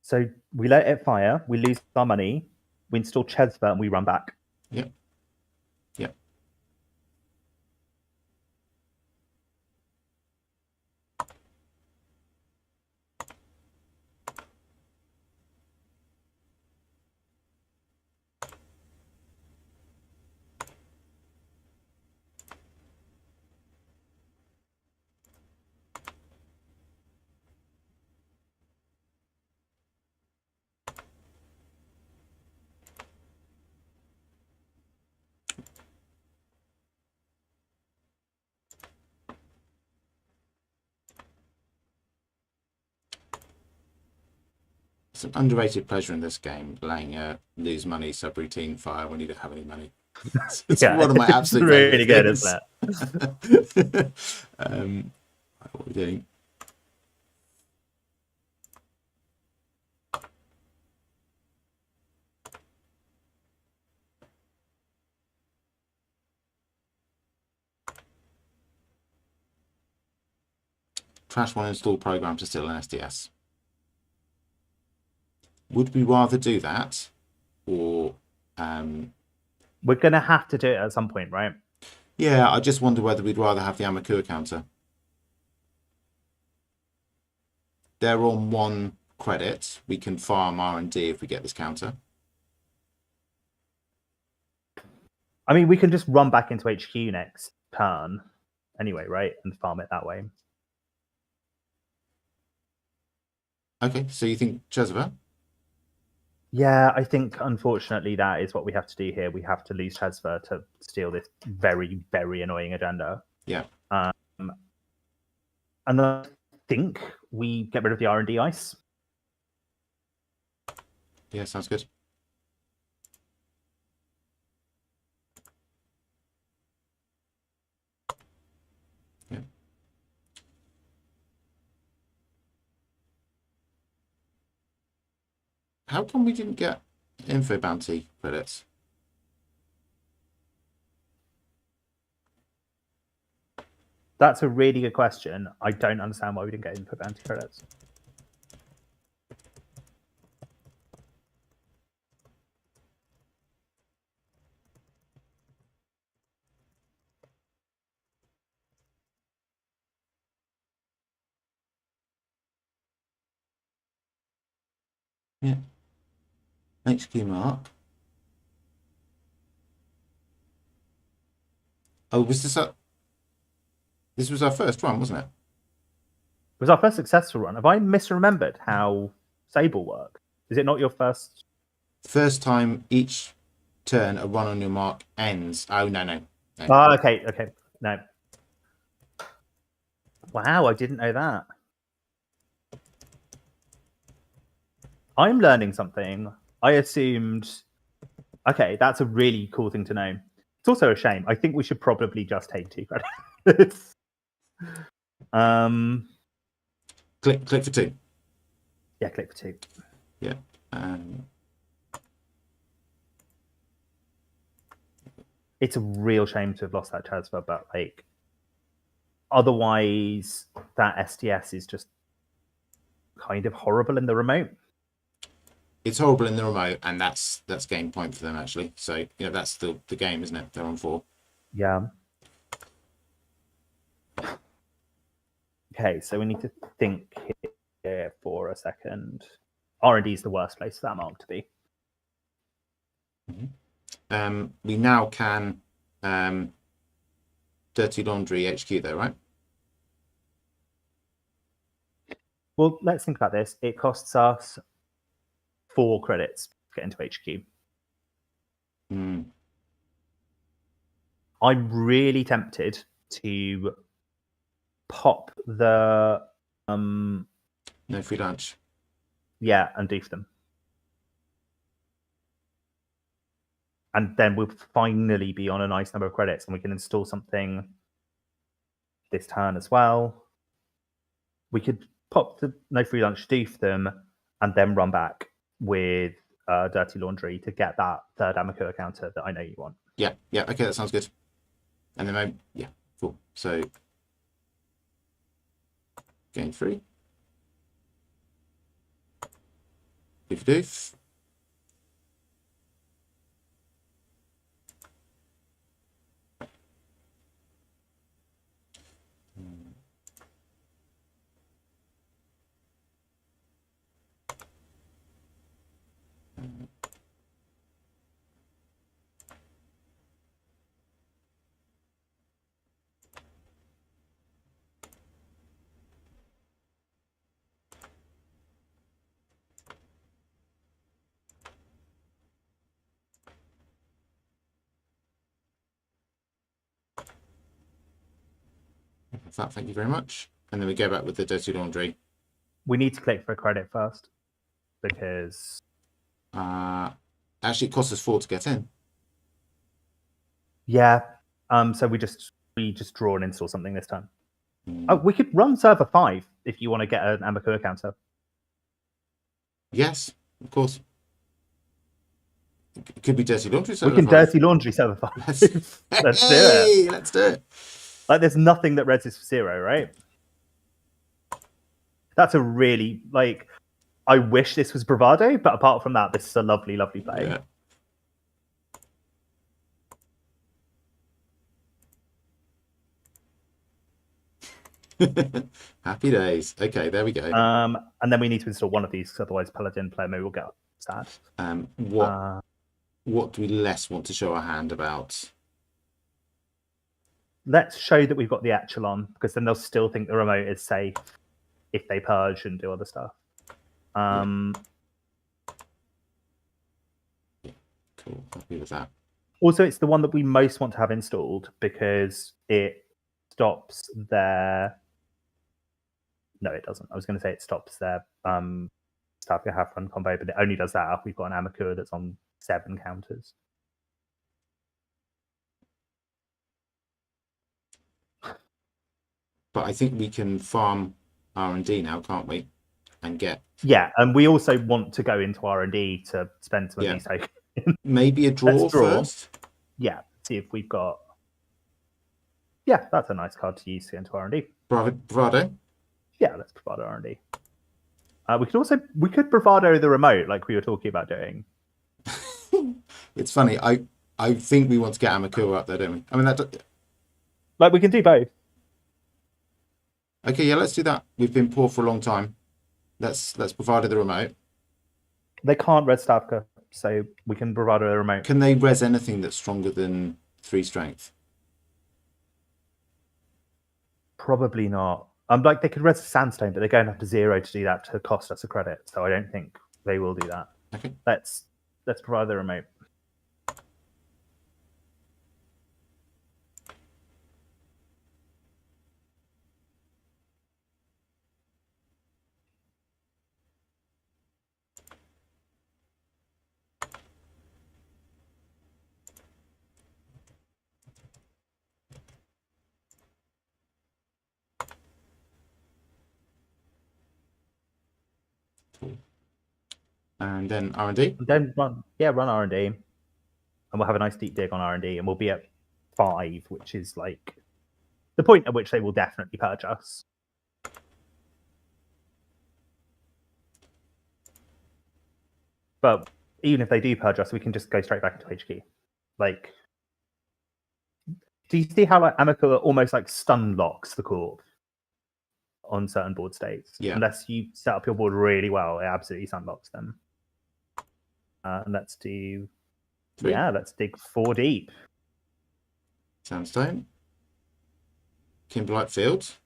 So we let it fire, we lose our money, we install Chesva, and we run back. Yep. Yep. It's an underrated pleasure in this game, letting lose money subroutine fire when you don't have any money. It's Yeah, one of my it's absolute really favorite good, things. isn't it? What are we doing? Trash one install program to steal an SDS. Would we rather do that, or We're gonna have to do it at some point, right? yeah, I just wonder whether we'd rather have the Amakua counter. They're on 1 credit. We can farm R&D if we get this counter. I mean, we can just run back into HQ next turn anyway, right? And farm it that way. Okay, so you think Chesva? Yeah, I think unfortunately that is what we have to do here. We have to lose Chesva to steal this very, very annoying agenda. Yeah. And I think we get rid of the R&D ice. Yeah, sounds good. Yeah. How come we didn't get info bounty credits? That's a really good question. I don't understand why we didn't get info bounty credits. Yeah. HQ mark. Oh, was this a... This was our first run, wasn't it? It was our first successful run. Have I misremembered how Sable works? Is it not your first? First time each turn a run on your mark ends. Oh, no. Oh, okay. No. Wow, I didn't know that. I'm learning something. I assumed... Okay, that's a really cool thing to know. It's also a shame. I think we should probably just take 2 credits. Click for 2. Yeah, click for 2. Yeah. It's a real shame to have lost that transfer, but like otherwise that SDS is just kind of horrible in the remote. It's horrible in the remote, and that's game point for them actually. So you know that's the game, isn't it? They're on 4. Yeah. Okay, so we need to think here for a second. R&D is the worst place for that mark to be. Mm-hmm. We now can Dirty Laundry HQ though, right? Well, let's think about this. It costs us 4 credits to get into HQ. I'm really tempted to pop the no free lunch. Yeah, and doof them. And then we'll finally be on a nice number of credits, and we can install something this turn as well. We could pop the no free lunch, doof them, and then run back with Dirty Laundry to get that 3rd Amakua counter that I know you want. Yeah, okay, that sounds good. And then, yeah, cool. So Gain 3. Doof doof. Thank you very much. And then we go back with the dirty laundry. We need to click for a credit first because Actually, it costs us 4 to get in. yeah. So we just draw and install something this time. Oh, we could run server 5 if you want to get an Amakua counter. Yes, of course. It could be dirty laundry server. We can 5. dirty laundry server 5. Let's do it. Let's do it. Like, there's nothing that reses for 0, right? That's a really, like, I wish this was Bravado, but apart from that, this is a lovely, lovely play. Yeah. Happy days. Okay, there we go. And then we need to install one of these, because otherwise Paladin player mode will get sad. What do we less want to show our hand about? Let's show that we've got the Echelon, because then they'll still think the remote is safe if they purge and do other stuff. Cool. Happy with that. Also, it's the one that we most want to have installed because it stops their... No, it doesn't. I was going to say it stops their Stavka half run combo, but it only does that if we've got an Amakua that's on 7 counters. But I think we can farm R&D now, can't we? And get... Yeah, and we also want to go into R&D to spend some of these tokens. Maybe a draw first? Yeah, see if we've got... Yeah, that's a nice card to use to get into R&D. Bravado? Yeah, let's Bravado R&D. We could Bravado the remote, like we were talking about doing. It's funny. I think we want to get Amakua up there, don't we? I mean, that... Like, we can do both. Okay, yeah, let's do that. We've been poor for a long time. Let's Bravado the remote. They can't res Stavka, so we can Bravado the remote. Can they res anything that's stronger than 3 strength? Probably not. Like, they could res Sandstone, but they're going up to 0 to do that to cost us a credit, so I don't think they will do that. Okay. Let's Bravado the remote. And then R&D? Then run R&D. And we'll have a nice deep dig on R&D, and we'll be at 5, which is like the point at which they will definitely purge us. But even if they do purge us, we can just go straight back into HQ. Like, do you see how like Amakua almost like stun locks the Corp on certain board states? Yeah. Unless you set up your board really well, it absolutely stun locks them. Let's do 3. Yeah, let's dig 4 deep. Sandstone. Kimberlite Fields.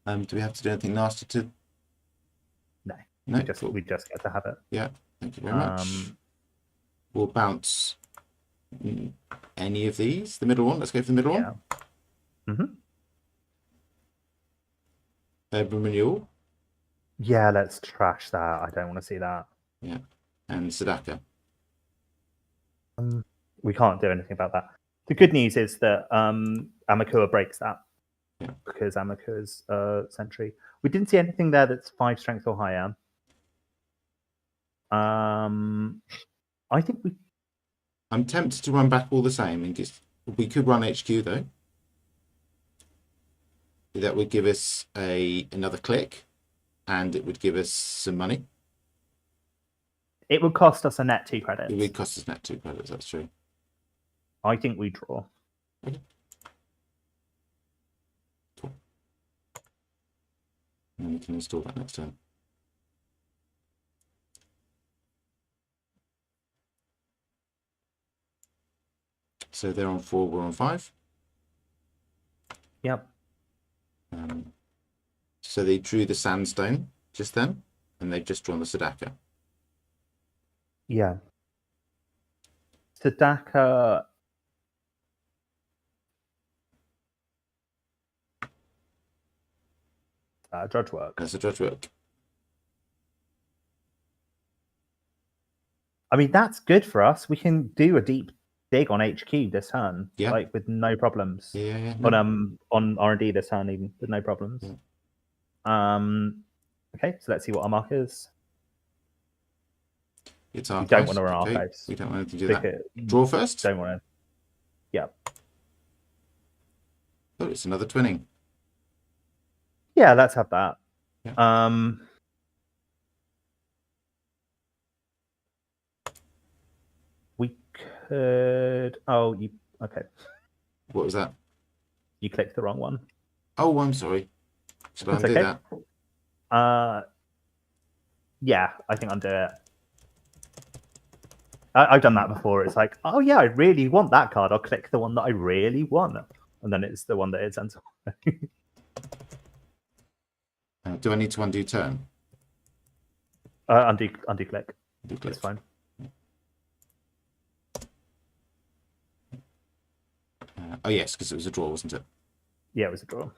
Do we have to do anything nasty to... No. No, we just get to have it. Yeah, thank you very much. We'll bounce any of these. The middle one. Let's go for the middle one. Mm-hmm. Urban Renewal. Yeah, let's trash that. I don't want to see that. Yeah. And Sadaka. We can't do anything about that. The good news is that Amakua breaks that because Amakua's Sentry. We didn't see anything there that's 5 strength or higher. I think we... I'm tempted to run back all the same. And just, we could run HQ, though. That would give us another click. and it would give us some money. It would cost us a net 2 credits. It would cost us net 2 credits, that's true. I think we draw. Okay. Cool. And then we can install that next turn. So they're on 4, we're on 5. Yep. So they drew the sandstone just then, and they've just drawn the Sadaka. Yeah. Sadaka. Drudge work. That's a drudge work. I mean, that's good for us. We can do a deep dig on HQ this turn, Yeah. like with no problems. Yeah. On R&D this turn, even with no problems. Yeah. Okay, so let's see what our mark is. It's our We don't want to run archives. We don't want to do that. Because Draw first. don't want to. Yeah. Oh, it's another twinning. Yeah, let's have that. Yeah. We could. Oh, you. Okay. What was that? You clicked the wrong one. Oh, I'm sorry. Should I undo that? Yeah, I think undo it. I've done that before. It's like, oh yeah, I really want that card. I'll click the one that I really want, and then it's the one that it sends. Do I need to undo turn? Undo click. Undo click. It's fine. Oh yes, because it was a draw, wasn't it? Yeah, it was a draw.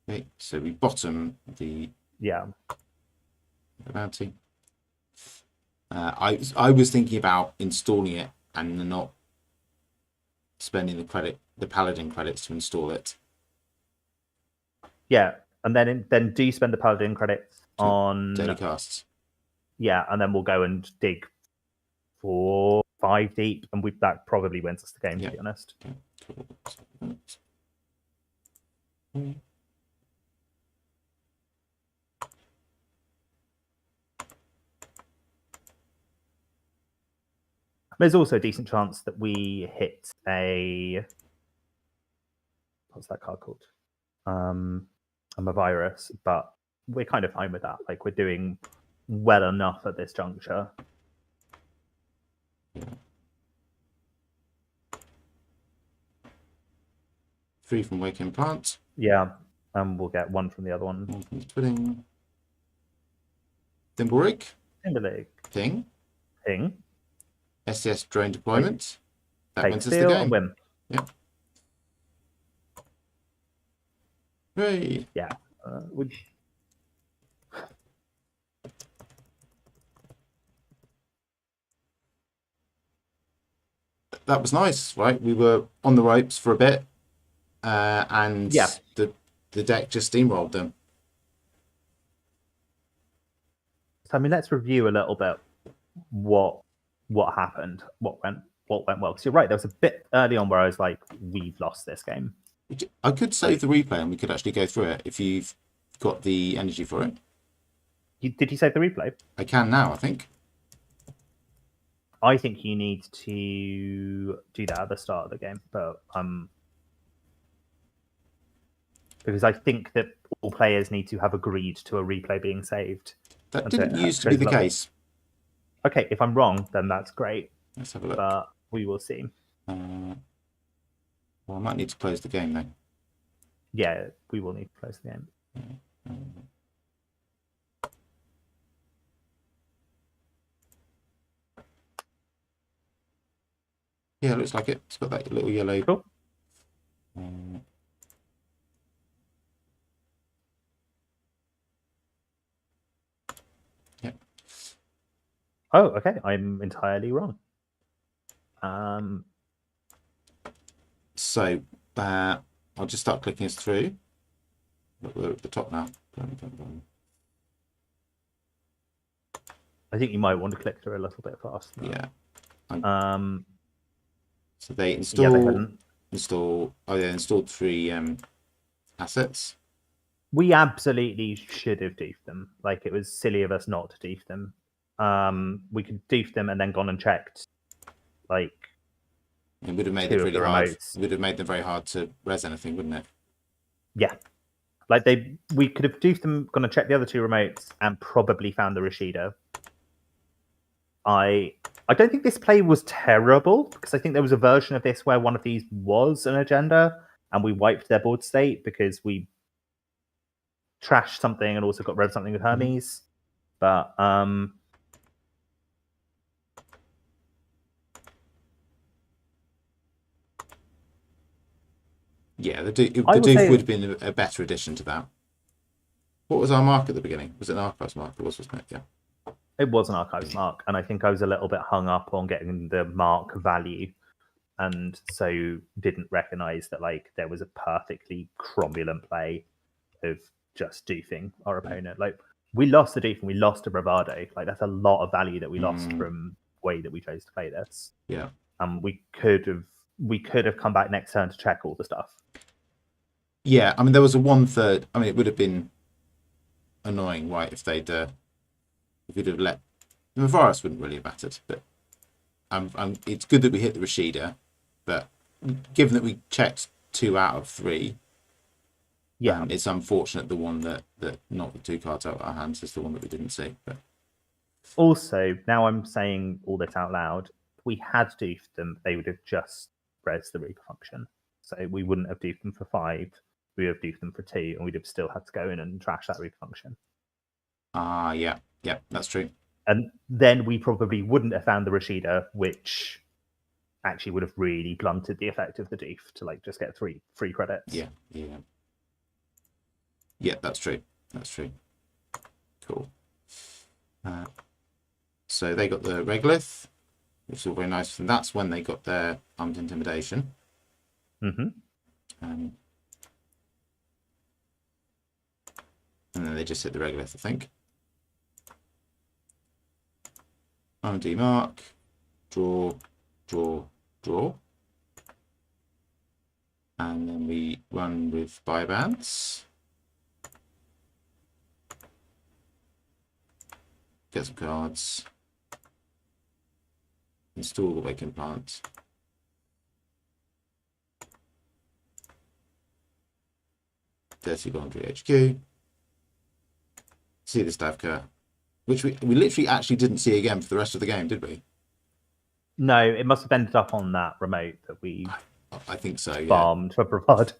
Okay, so we bottom the bounty. I was thinking about installing it and not spending the paladin credits to install it. Yeah, and then do spend the paladin credits on daily casts. Yeah, and then we'll go and dig 4, 5 deep, and that probably wins us the game, to be honest. Okay. Cool. There's also a decent chance that we hit a... What's that card called? I'm a virus, but we're kind of fine with that. Like, we're doing well enough at this juncture. Yeah. 3 from Waking Plant. Yeah, and we'll get 1 from the other one. 1 from Twinning. Thimblerig. Timberlake. Thing. SCS drone deployment. That Take wins us the steal game. and win. Yeah. Hooray. Yeah. That was nice, right? We were on the ropes for a bit, and the deck just steamrolled them. So I mean, let's review a little bit what happened, what went well. Because you're right, there was a bit early on where I was like, we've lost this game. I could save the replay and we could actually go through it if you've got the energy for it. Did you save the replay? I can now, I think. I think you need to do that at the start of the game, but because I think that all players need to have agreed to a replay being saved. That didn't used to be the case. Okay, if I'm wrong, then that's great. Let's have a look. But we will see. Well, I might need to close the game then. Yeah, we will need to close the game. Yeah, it looks like it. It's got that little yellow. Cool. Yeah. Oh, okay. I'm entirely wrong. So I'll just start clicking us through. Look, we're at the top now. I think you might want to click through a little bit faster. Yeah. So they installed 3 assets. We absolutely should have doofed them. Like, it was silly of us not to doof them. We could doof them and then gone and checked, like, It would have made 2 it of really the hard. remotes. It would have made them very hard to res anything, wouldn't it? Yeah. Like, we could have doofed them, gone and checked the other 2 remotes, and probably found the Rashida. I don't think this play was terrible, because I think there was a version of this where one of these was an agenda, and we wiped their board state because we trashed something and also got rid of something with Hermes. But yeah, the doof would have been a better addition to that. What was our mark at the beginning? Was it an archives mark? It was, wasn't it? Yeah. It was an archives mark, and I think I was a little bit hung up on getting the mark value, and so didn't recognize that like there was a perfectly cromulent play of just doofing our opponent. Like, we lost the doof and we lost to bravado. Like, that's a lot of value that we lost from the way that we chose to play this. Yeah. We could have come back next turn to check all the stuff. Yeah, I mean, there was a 1/3. I mean, it would have been annoying, right, if they'd if you'd have let the Mavaris wouldn't really have mattered, but it's good that we hit the Rashida, but given that we checked 2 out of 3, yeah, it's unfortunate the one that knocked the 2 cards out of our hands is the one that we didn't see. But also, now I'm saying all this out loud, if we had doofed them, they would have just res the Reaper function, so we wouldn't have doofed them for 5. We would have doofed them for 2, and we'd have still had to go in and trash that Reaper function. Yeah, that's true. And then we probably wouldn't have found the Rashida, which actually would have really blunted the effect of the doof to like just get 3 free credits. Yeah, that's true. Cool. So they got the Regolith, which is all very nice, and that's when they got their armed intimidation. And then they just hit the Regolith, I think. RMD mark, draw. And then we run with biobands. Get some cards. Install the Waking Plant. Dirty Laundry HQ. See the Stavka, which we literally actually didn't see again for the rest of the game, did we? No, it must have ended up on that remote that we I think so, yeah. farmed for bravado.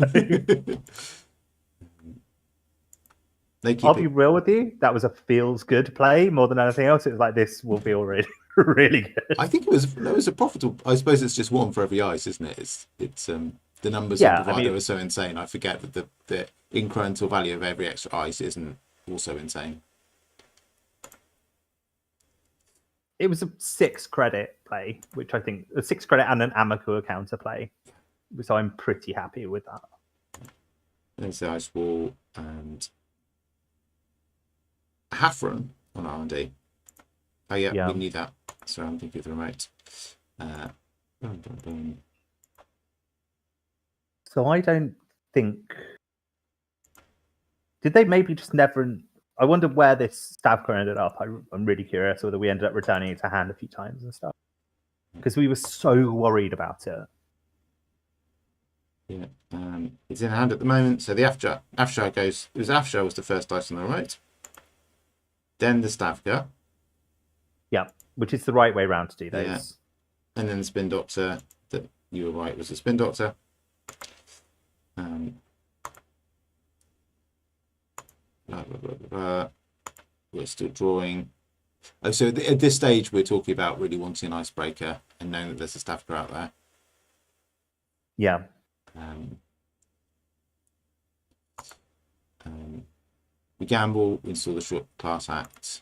I'll be real with you, that was a feels good play more than anything else. It was like, this will feel really, really good. I think it was a profitable. I suppose it's just 1 for every ice, isn't it? It's the numbers of bravado are so insane. I forget that the incremental value of every extra ice isn't also insane. It was a 6 credit play, which I think a 6 credit and an Amaku counter play. So I'm pretty happy with that. There's the Ice Wall and Hafren on R&D. Oh yeah, we knew that. So I'm thinking of the remote. So I don't think. Did they maybe just never? I wonder where this Stavka ended up. I'm really curious whether we ended up returning it to hand a few times and stuff. Because we were so worried about it. Yeah, it's in hand at the moment. So the Afshar goes. It was Afshar was the first dice on the remote. Then the Stavka. Yeah, which is the right way around to do those. Yeah. And then the Spin Doctor. That you were right was the Spin Doctor. We're still drawing. Oh, so at this stage, we're talking about really wanting an icebreaker and knowing that there's a Stavka out there. Yeah. We gamble, we install the short class act.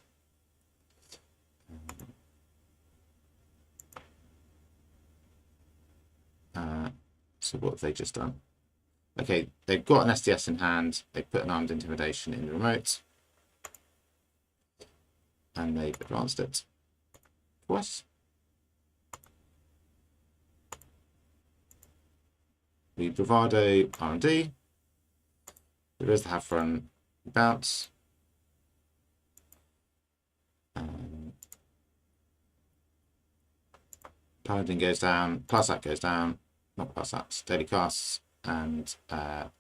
So what have they just done? Okay, they've got an SDS in hand. They put an armed intimidation in the remote. And they've advanced it twice. The Bravado R&D. There is the Hafren. bounce. Paladin goes down, plus that goes down, not plus that, daily casts, and no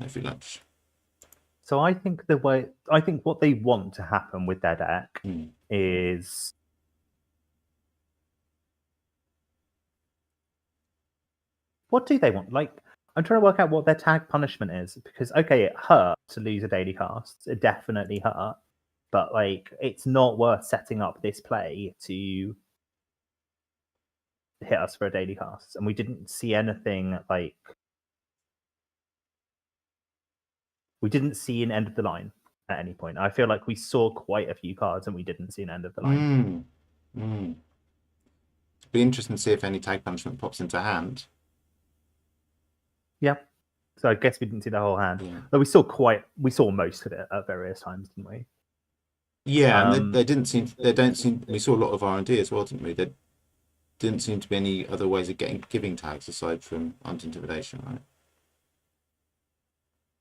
free lunch. So I think what they want to happen with their deck is what do they want? Like, I'm trying to work out what their tag punishment is because okay, it hurt to lose a daily cast. It definitely hurt, but like, it's not worth setting up this play to hit us for a daily cast, and we didn't see anything like. We didn't see an end of the line at any point. I feel like we saw quite a few cards and we didn't see an end of the line. It'd be interesting to see if any tag punishment pops into hand. Yeah. So I guess we didn't see the whole hand. Yeah. Though we saw most of it at various times, didn't we? Yeah, and we saw a lot of R&D as well, didn't we? There didn't seem to be any other ways of giving tags aside from armed intimidation, right?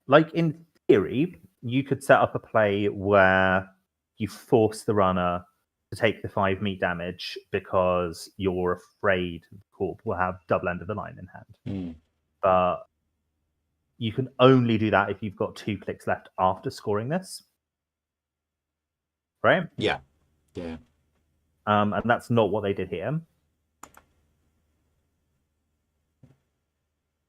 Like, in theory, you could set up a play where you force the runner to take the 5 meat damage because you're afraid the corp will have double end of the line in hand. But you can only do that if you've got 2 clicks left after scoring this. Right? Yeah. And that's not what they did here.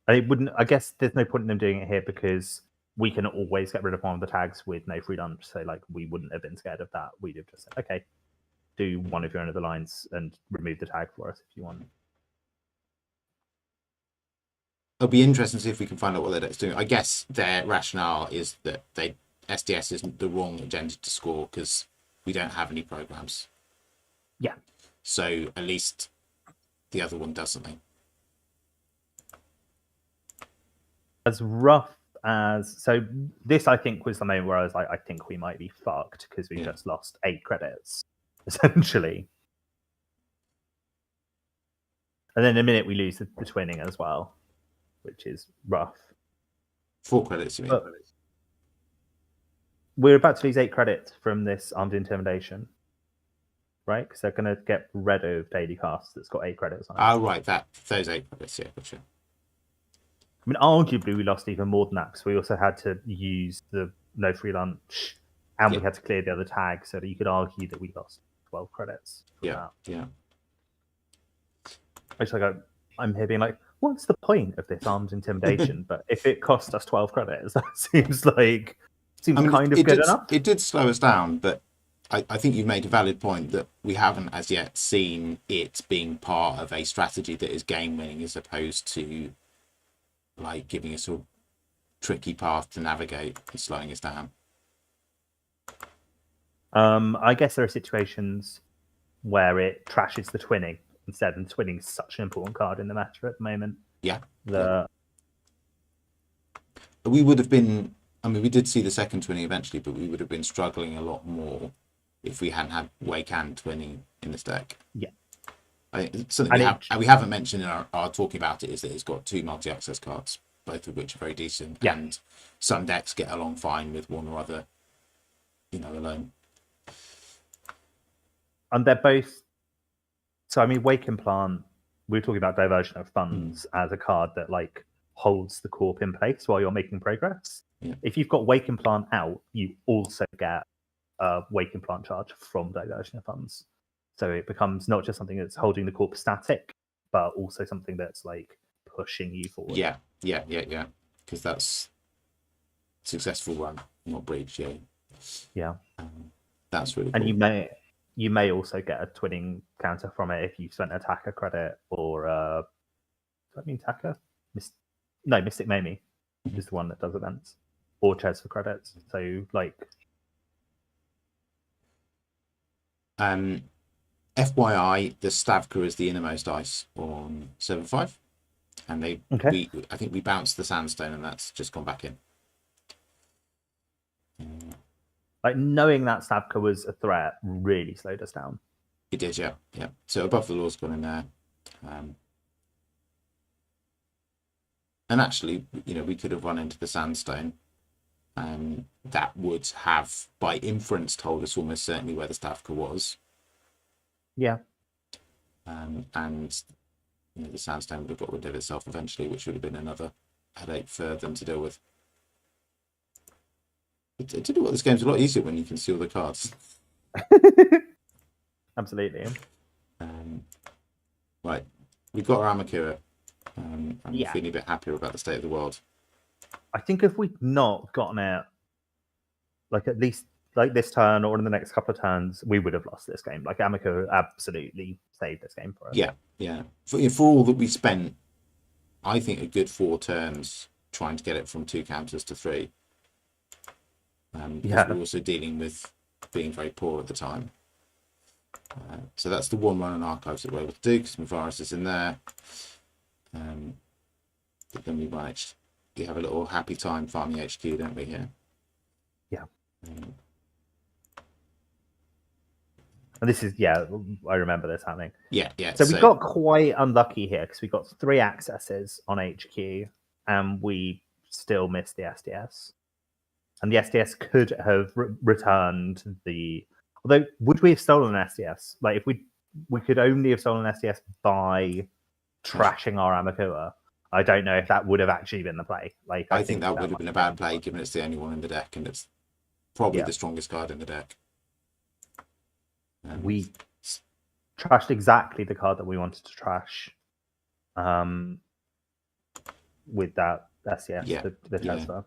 And it wouldn't. I guess there's no point in them doing it here because we can always get rid of one of the tags with no free lunch. So like, we wouldn't have been scared of that. We'd have just said, okay, do one of your end of the lines and remove the tag for us if you want. It'll be interesting to see if we can find out what their deck's doing. I guess their rationale is that SDS is the wrong agenda to score because we don't have any programs. Yeah. So at least the other one does something. As rough as this, I think, was the moment where I was like, I think we might be fucked because we just lost 8 credits essentially, and then in a minute we lose the twinning as well, which is rough. 4 credits, you mean? But we're about to lose 8 credits from this armed intimidation, right? Because they're going to get rid of daily cast that's got 8 credits on it. Oh, right, those 8 credits, yeah, gotcha. I mean, arguably we lost even more than that because we also had to use the no free lunch, and we had to clear the other tag, so that you could argue that we lost 12 credits. Yeah. Which I'm here being like, what's the point of this armed intimidation? But if it cost us 12 credits, that seems kind of good enough. It did slow us down, but I think you've made a valid point that we haven't as yet seen it being part of a strategy that is game winning as opposed to like giving us a tricky path to navigate and slowing us down. I guess there are situations where it trashes the twinning instead, and twinning is such an important card in the meta at the moment. Yeah. We would have been, I mean, we did see the second twinning eventually, but we would have been struggling a lot more if we hadn't had Wake and twinning in this deck. Yeah. I think something we haven't mentioned in our talking about it is that it's got 2 multi-access cards, both of which are very decent. Yeah. And some decks get along fine with one or other, alone. And they're both. So I mean, Wake and Plant. We were talking about diversion of funds as a card that like holds the corp in place while you're making progress. Yeah. If you've got Wake and Plant out, you also get a Wake and Plant charge from diversion of funds. So it becomes not just something that's holding the corp static, but also something that's like pushing you forward. Yeah. Because that's successful run, not breach. Yeah. That's really and cool. You may also get a twinning counter from it if you spent attacker credit or does that mean attacker? Mystic Mamie is the one that does events, or Ches for credits. So like, FYI, the Stavka is the innermost ice on 7-5, and I think we bounced the Sandstone, and that's just gone back in. Like, knowing that Stavka was a threat really slowed us down. It did, yeah. So above the law's gone in there, and actually, we could have run into the Sandstone that would have, by inference, told us almost certainly where the Stavka was. Yeah. And the Sandstone would have got rid of itself eventually, which would have been another headache for them to deal with. I tell you what, this game's a lot easier when you can see all the cards. Absolutely. Right, we've got our Amakura. I'm Yeah. feeling a bit happier about the state of the world. I think if we'd not gotten it, like at least like this turn or in the next couple of turns, we would have lost this game. Like Amico absolutely saved this game for us. Yeah. For all that we spent, I think a good 4 turns trying to get it from 2 counters to 3. Because we're also dealing with being very poor at the time. So that's the one run on archives that we're able to do because Mavaris is in there. But then we managed to have a little happy time farming HQ, don't we, here? Yeah. And this is, I remember this happening. Yeah. So we got quite unlucky here because we got 3 accesses on HQ and we still missed the SDS. And the SDS could have returned the... Although, would we have stolen an SDS? Like, if we could only have stolen an SDS by trashing our Amakua. I don't know if that would have actually been the play. Like, I think that would have been a bad play, given it's the only one in the deck, and it's probably the strongest card in the deck. We trashed exactly the card that we wanted to trash with that SDS, the Tesla.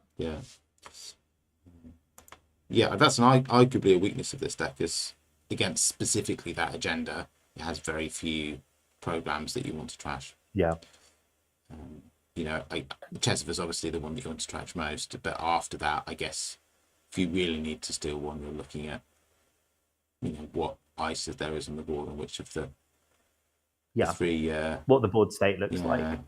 Yeah, that's arguably a weakness of this deck, is against specifically that agenda. It has very few programs that you want to trash. Yeah. Chesiv is obviously the one that you want to trash most, but after that, I guess if you really need to steal one, you're looking at what ice there is on the board and which of the three what the board state looks like.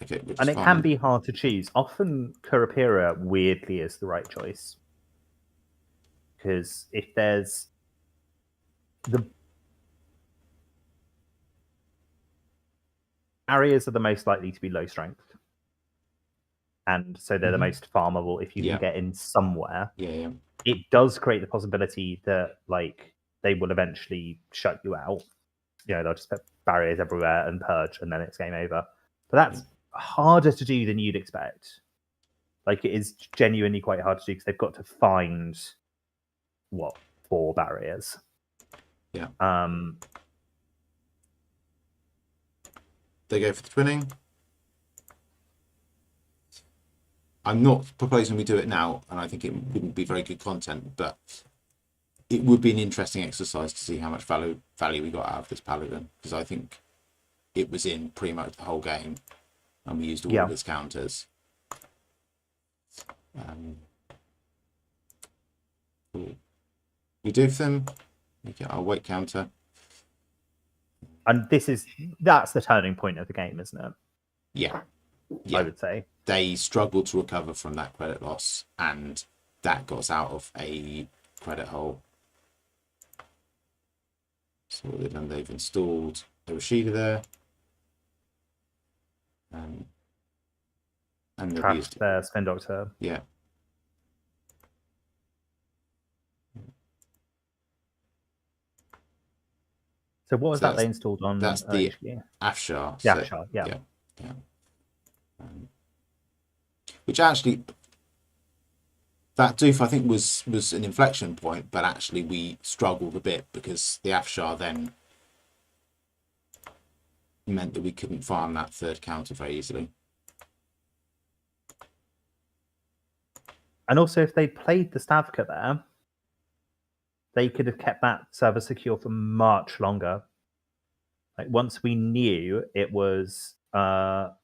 Okay, and it can be hard to choose. Often Kurapira weirdly is the right choice. Because if there's the barriers are the most likely to be low strength. And so they're the most farmable if you can get in somewhere. Yeah. It does create the possibility that they will eventually shut you out. They'll just put barriers everywhere and purge, and then it's game over. But that's harder to do than you'd expect. It is genuinely quite hard to do because they've got to find 4 barriers. Yeah. They go for the twinning. I'm not proposing we do it now, and I think it wouldn't be very good content, but it would be an interesting exercise to see how much value we got out of this Paladin, because I think it was in pretty much the whole game, and we used all of its counters. We do them. We get our weight counter. And that's the turning point of the game, isn't it? Yeah. I would say. They struggled to recover from that credit loss, and that got us out of a credit hole. So what they've done, they've installed a Rashida there. And they've used their Spin Doctor. Yeah. So what was that they installed on? That's the Afshar. The Afshar, yeah. Which actually, that doof I think was an inflection point, but actually we struggled a bit because the Afshar then meant that we couldn't farm that 3rd counter very easily. And also, if they played the Stavka there, they could have kept that server secure for much longer. Once we knew it was... because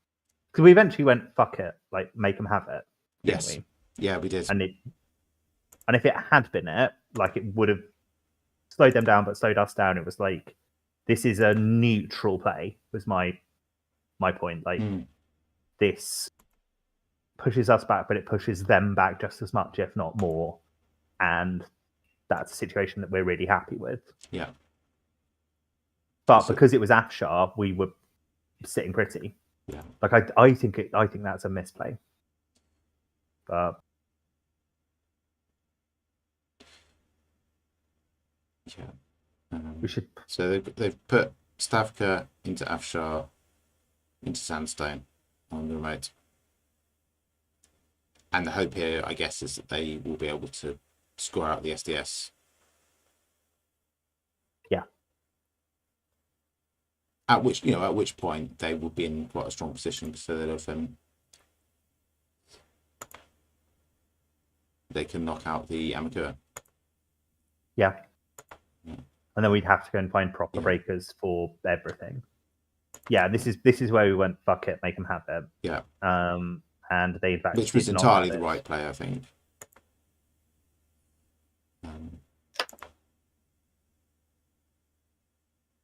we eventually went, fuck it, make them have it. Yes. Yeah, we did. And if it had been it would have slowed them down, but slowed us down. It was this is a neutral play, was my point. This pushes us back, but it pushes them back just as much, if not more. And that's a situation that we're really happy with. Yeah. But because it was Afshar, we were sitting pretty. Yeah. Like I think that's a misplay. But Yeah. we should. So they've put Stavka into Afshar, into Sandstone on the remote. And the hope here, I guess, is that they will be able to score out the SDS. Yeah. At which point they will be in quite a strong position, so that if they can knock out the Amakua. Yeah. Yeah. And then we'd have to go and find proper breakers for everything. Yeah, this is where we went, fuck it, make them have it. Yeah. And they which was entirely the right play, I think.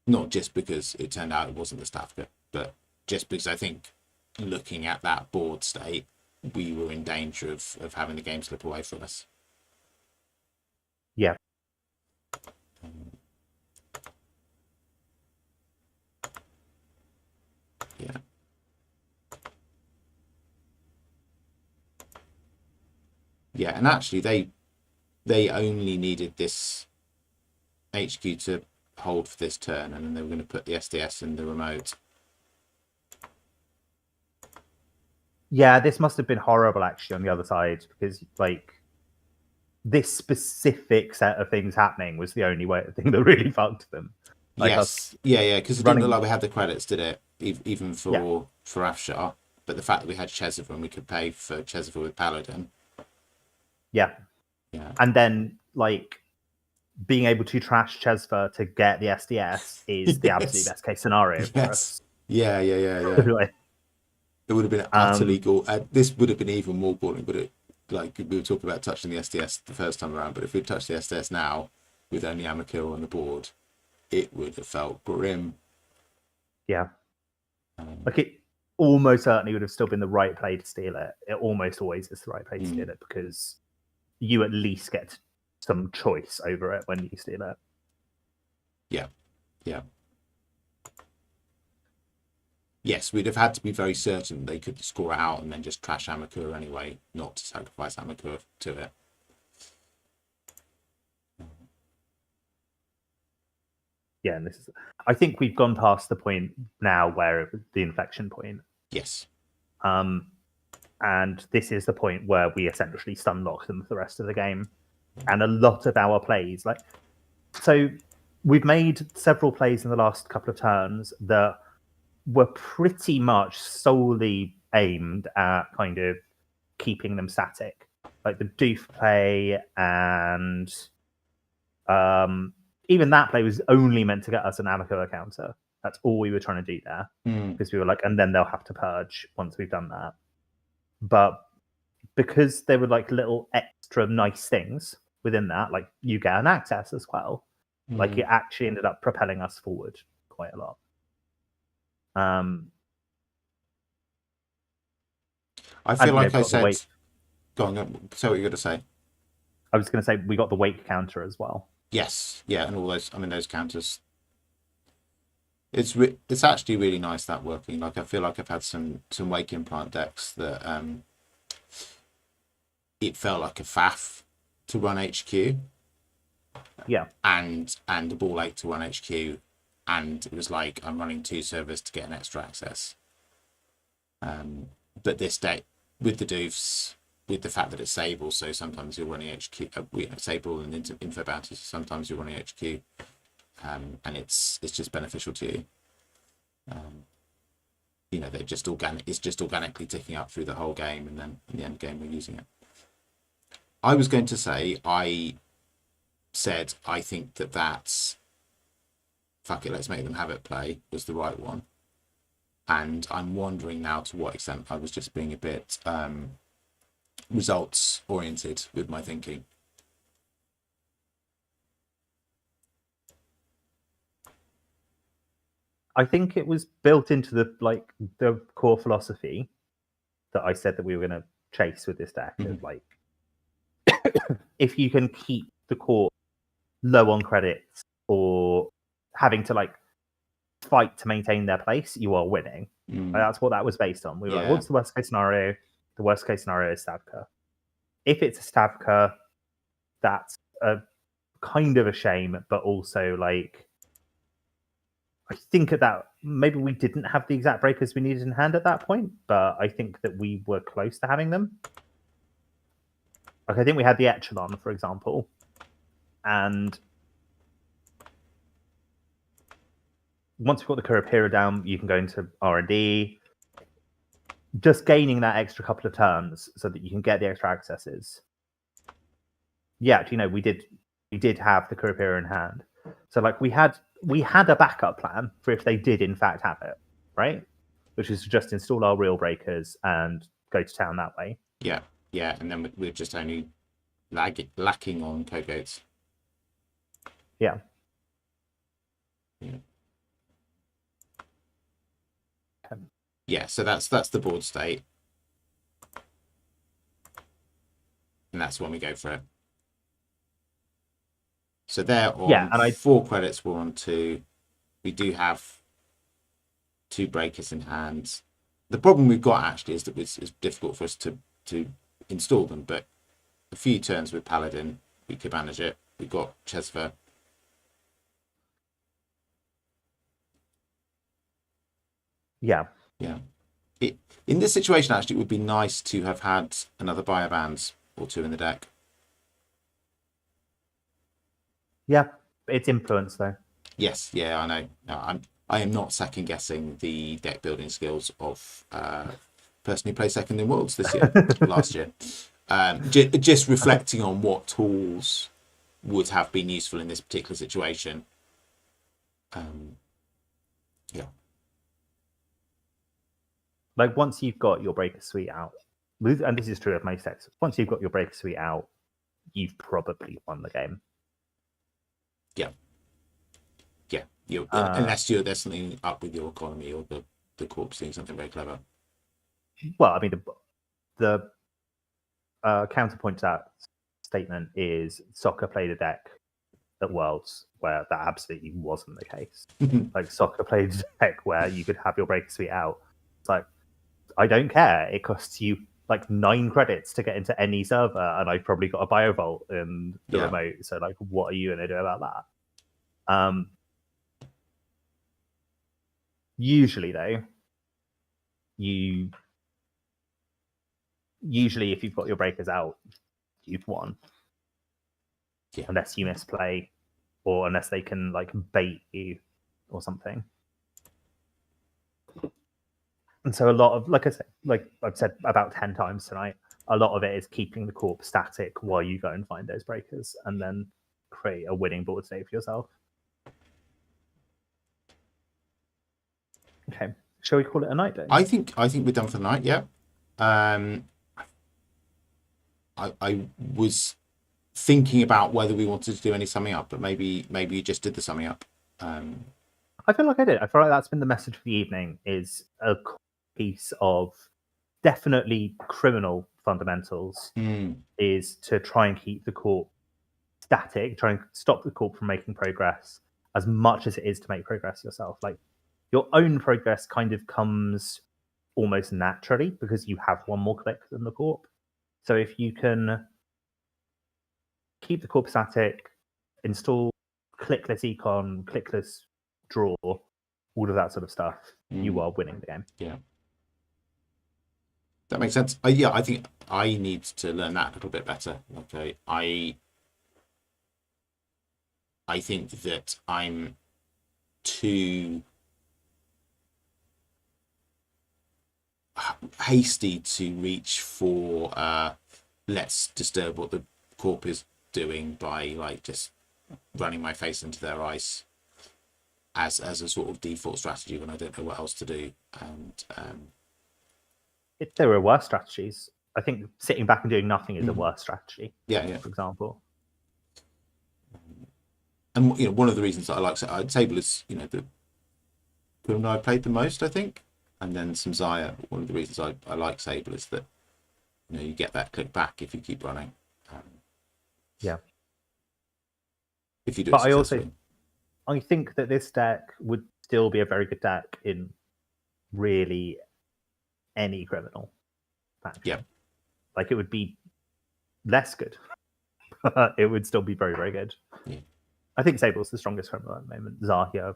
Not just because it turned out it wasn't the Stavka, but just because I think looking at that board state, we were in danger of having the game slip away from us. Yeah. Yeah. Yeah, and actually they only needed this HQ to hold for this turn, and then they were going to put the SDS in the remote. Yeah, this must have been horrible actually on the other side, because like this specific set of things happening was the only thing that really fucked them. Like yes, yeah, because it didn't look like we had the credits, did it? Even for Afshar, but the fact that we had Chesever and we could pay for Chesever with Paladin. Yeah. And then like being able to trash Chesever to get the SDS is the absolute best case scenario for us. Yeah. Like, it would have been utterly this would have been even more boring, but it, like we were talking about touching the SDS the first time around, but if we touched the SDS now with only Amakil on the board, it would have felt grim. Yeah. Like it almost certainly would have still been the right play to steal it. It almost always is the right play to steal it, because you at least get some choice over it when you steal it. Yeah. Yes, we'd have had to be very certain they could score it out and then just trash Amakura anyway, not to sacrifice Amakura to it. Yeah, and I think we've gone past the point now where the inflection point. Yes. And this is the point where we essentially stun lock them for the rest of the game. And a lot of our plays, so we've made several plays in the last couple of turns that were pretty much solely aimed at kind of keeping them static, like the doof play, and even that play was only meant to get us an Amakura counter. That's all we were trying to do there, because we were like, and then they'll have to purge once we've done that. But because there were like little extra nice things within that, like you get an access as well, like it actually ended up propelling us forward quite a lot. I feel like I said, go on, say what you're going to say. I was going to say we got the wake counter as well. Yes, yeah, and all those. I mean, those counters. It's actually really nice that working. Like I feel like I've had some wake implant decks that it felt like a faff to run HQ. Yeah, and a ball 8 to run HQ, and it was like I'm running 2 servers to get an extra access. But this deck with the doofs, with the fact that it's Sable, so sometimes you're running HQ, Sable and info bounties, so sometimes you're running HQ, and it's just beneficial to you. They're just it's just organically ticking up through the whole game, and then in the end game we're using it. I was going to say I think that's fuck it, let's make them have it play was the right one. And I'm wondering now to what extent I was just being a bit results oriented with my thinking. I think it was built into the core philosophy that I said that we were going to chase with this deck. Of like, if you can keep the core low on credits or having to like fight to maintain their place, you are winning. That's what that was based on. We were like, what's the worst case scenario? The worst case scenario is Stavka. If it's a Stavka, that's a kind of a shame, but also like I think at that maybe we didn't have the exact breakers we needed in hand at that point, but I think that we were close to having them. Like I think we had the Echelon, for example, and once you've got the Kurapira down, you can go into R&D. Just gaining that extra couple of turns so that you can get the extra accesses. Yeah, we did have the Kurapira in hand. So like we had a backup plan for if they did in fact have it, right? Which is to just install our real breakers and go to town that way. Yeah, and then we're just only lacking on Kogoats. Yeah. Yeah, so that's the board state. And that's when we go for it. So they're on 4 credits, we're on 2. We do have 2 breakers in hand. The problem we've got actually is that it's difficult for us to install them, but a few turns with Paladin, we could manage it. We've got Chesva. Yeah. In this situation, actually, it would be nice to have had another Biobands or 2 in the deck. Yeah, it's influence though. Yes, yeah, I know. No, I am not second guessing the deck building skills of person who played second in Worlds this year, last year. Just reflecting on what tools would have been useful in this particular situation. Yeah. Like once you've got your breaker suite out, and this is true of most decks, once you've got your breaker suite out, you've probably won the game. Yeah. Unless there's something up with your economy or the corpse doing something very clever. Well, I mean, the counterpoint to that statement is Soccer played a deck at Worlds where that absolutely wasn't the case. Like Soccer played a deck where you could have your breaker suite out. It's like, I don't care. It costs you like 9 credits to get into any server, and I've probably got a Biovolt in the remote. So like, what are you going to do about that? Usually though, usually if you've got your breakers out, you've won. Yeah. Unless you misplay, or unless they can like bait you or something. And so a lot of, like I've said about 10 times tonight, a lot of it is keeping the corp static while you go and find those breakers and then create a winning board state for yourself. Okay. Shall we call it a night then? I think we're done for the night, yeah. I was thinking about whether we wanted to do any summing up, but maybe you just did the summing up. I feel like I did. I feel like that's been the message for the evening, is a piece of definitely criminal fundamentals is to try and keep the corp static, try and stop the corp from making progress as much as it is to make progress yourself. Like your own progress kind of comes almost naturally because you have one more click than the corp. So if you can keep the corp static, install clickless econ, clickless draw, all of that sort of stuff, you are winning the game. Yeah. That makes sense. I think I need to learn that a little bit better. Okay. I think that I'm too hasty to reach for let's disturb what the corp is doing by like just running my face into their ice as a sort of default strategy when I don't know what else to do. And if there were worse strategies, I think sitting back and doing nothing is a worse strategy. Yeah. For example. And one of the reasons that I like Sable is the film I played the most, I think, and then some Zaya. One of the reasons I like Sable is that you get that click back if you keep running. Yeah. If you do, but I think that this deck would still be a very good deck in really any criminal faction. Yeah. Like it would be less good, but it would still be very, very good. Yeah. I think Sable's the strongest criminal at the moment. Zahia,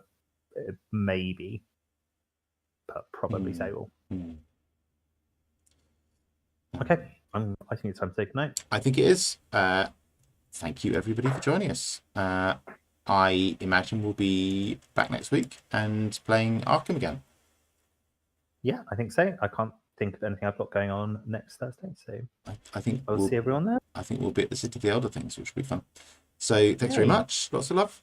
maybe, but probably Sable. Okay, I think it's time to say goodnight. I think it is. Thank you, everybody, for joining us. I imagine we'll be back next week and playing Arkham again. Yeah, I think so. I can't think of anything I've got going on next Thursday, so I think I'll see everyone there. I think we'll be at the City of the Elder things, which will be fun. So thanks very much. Lots of love.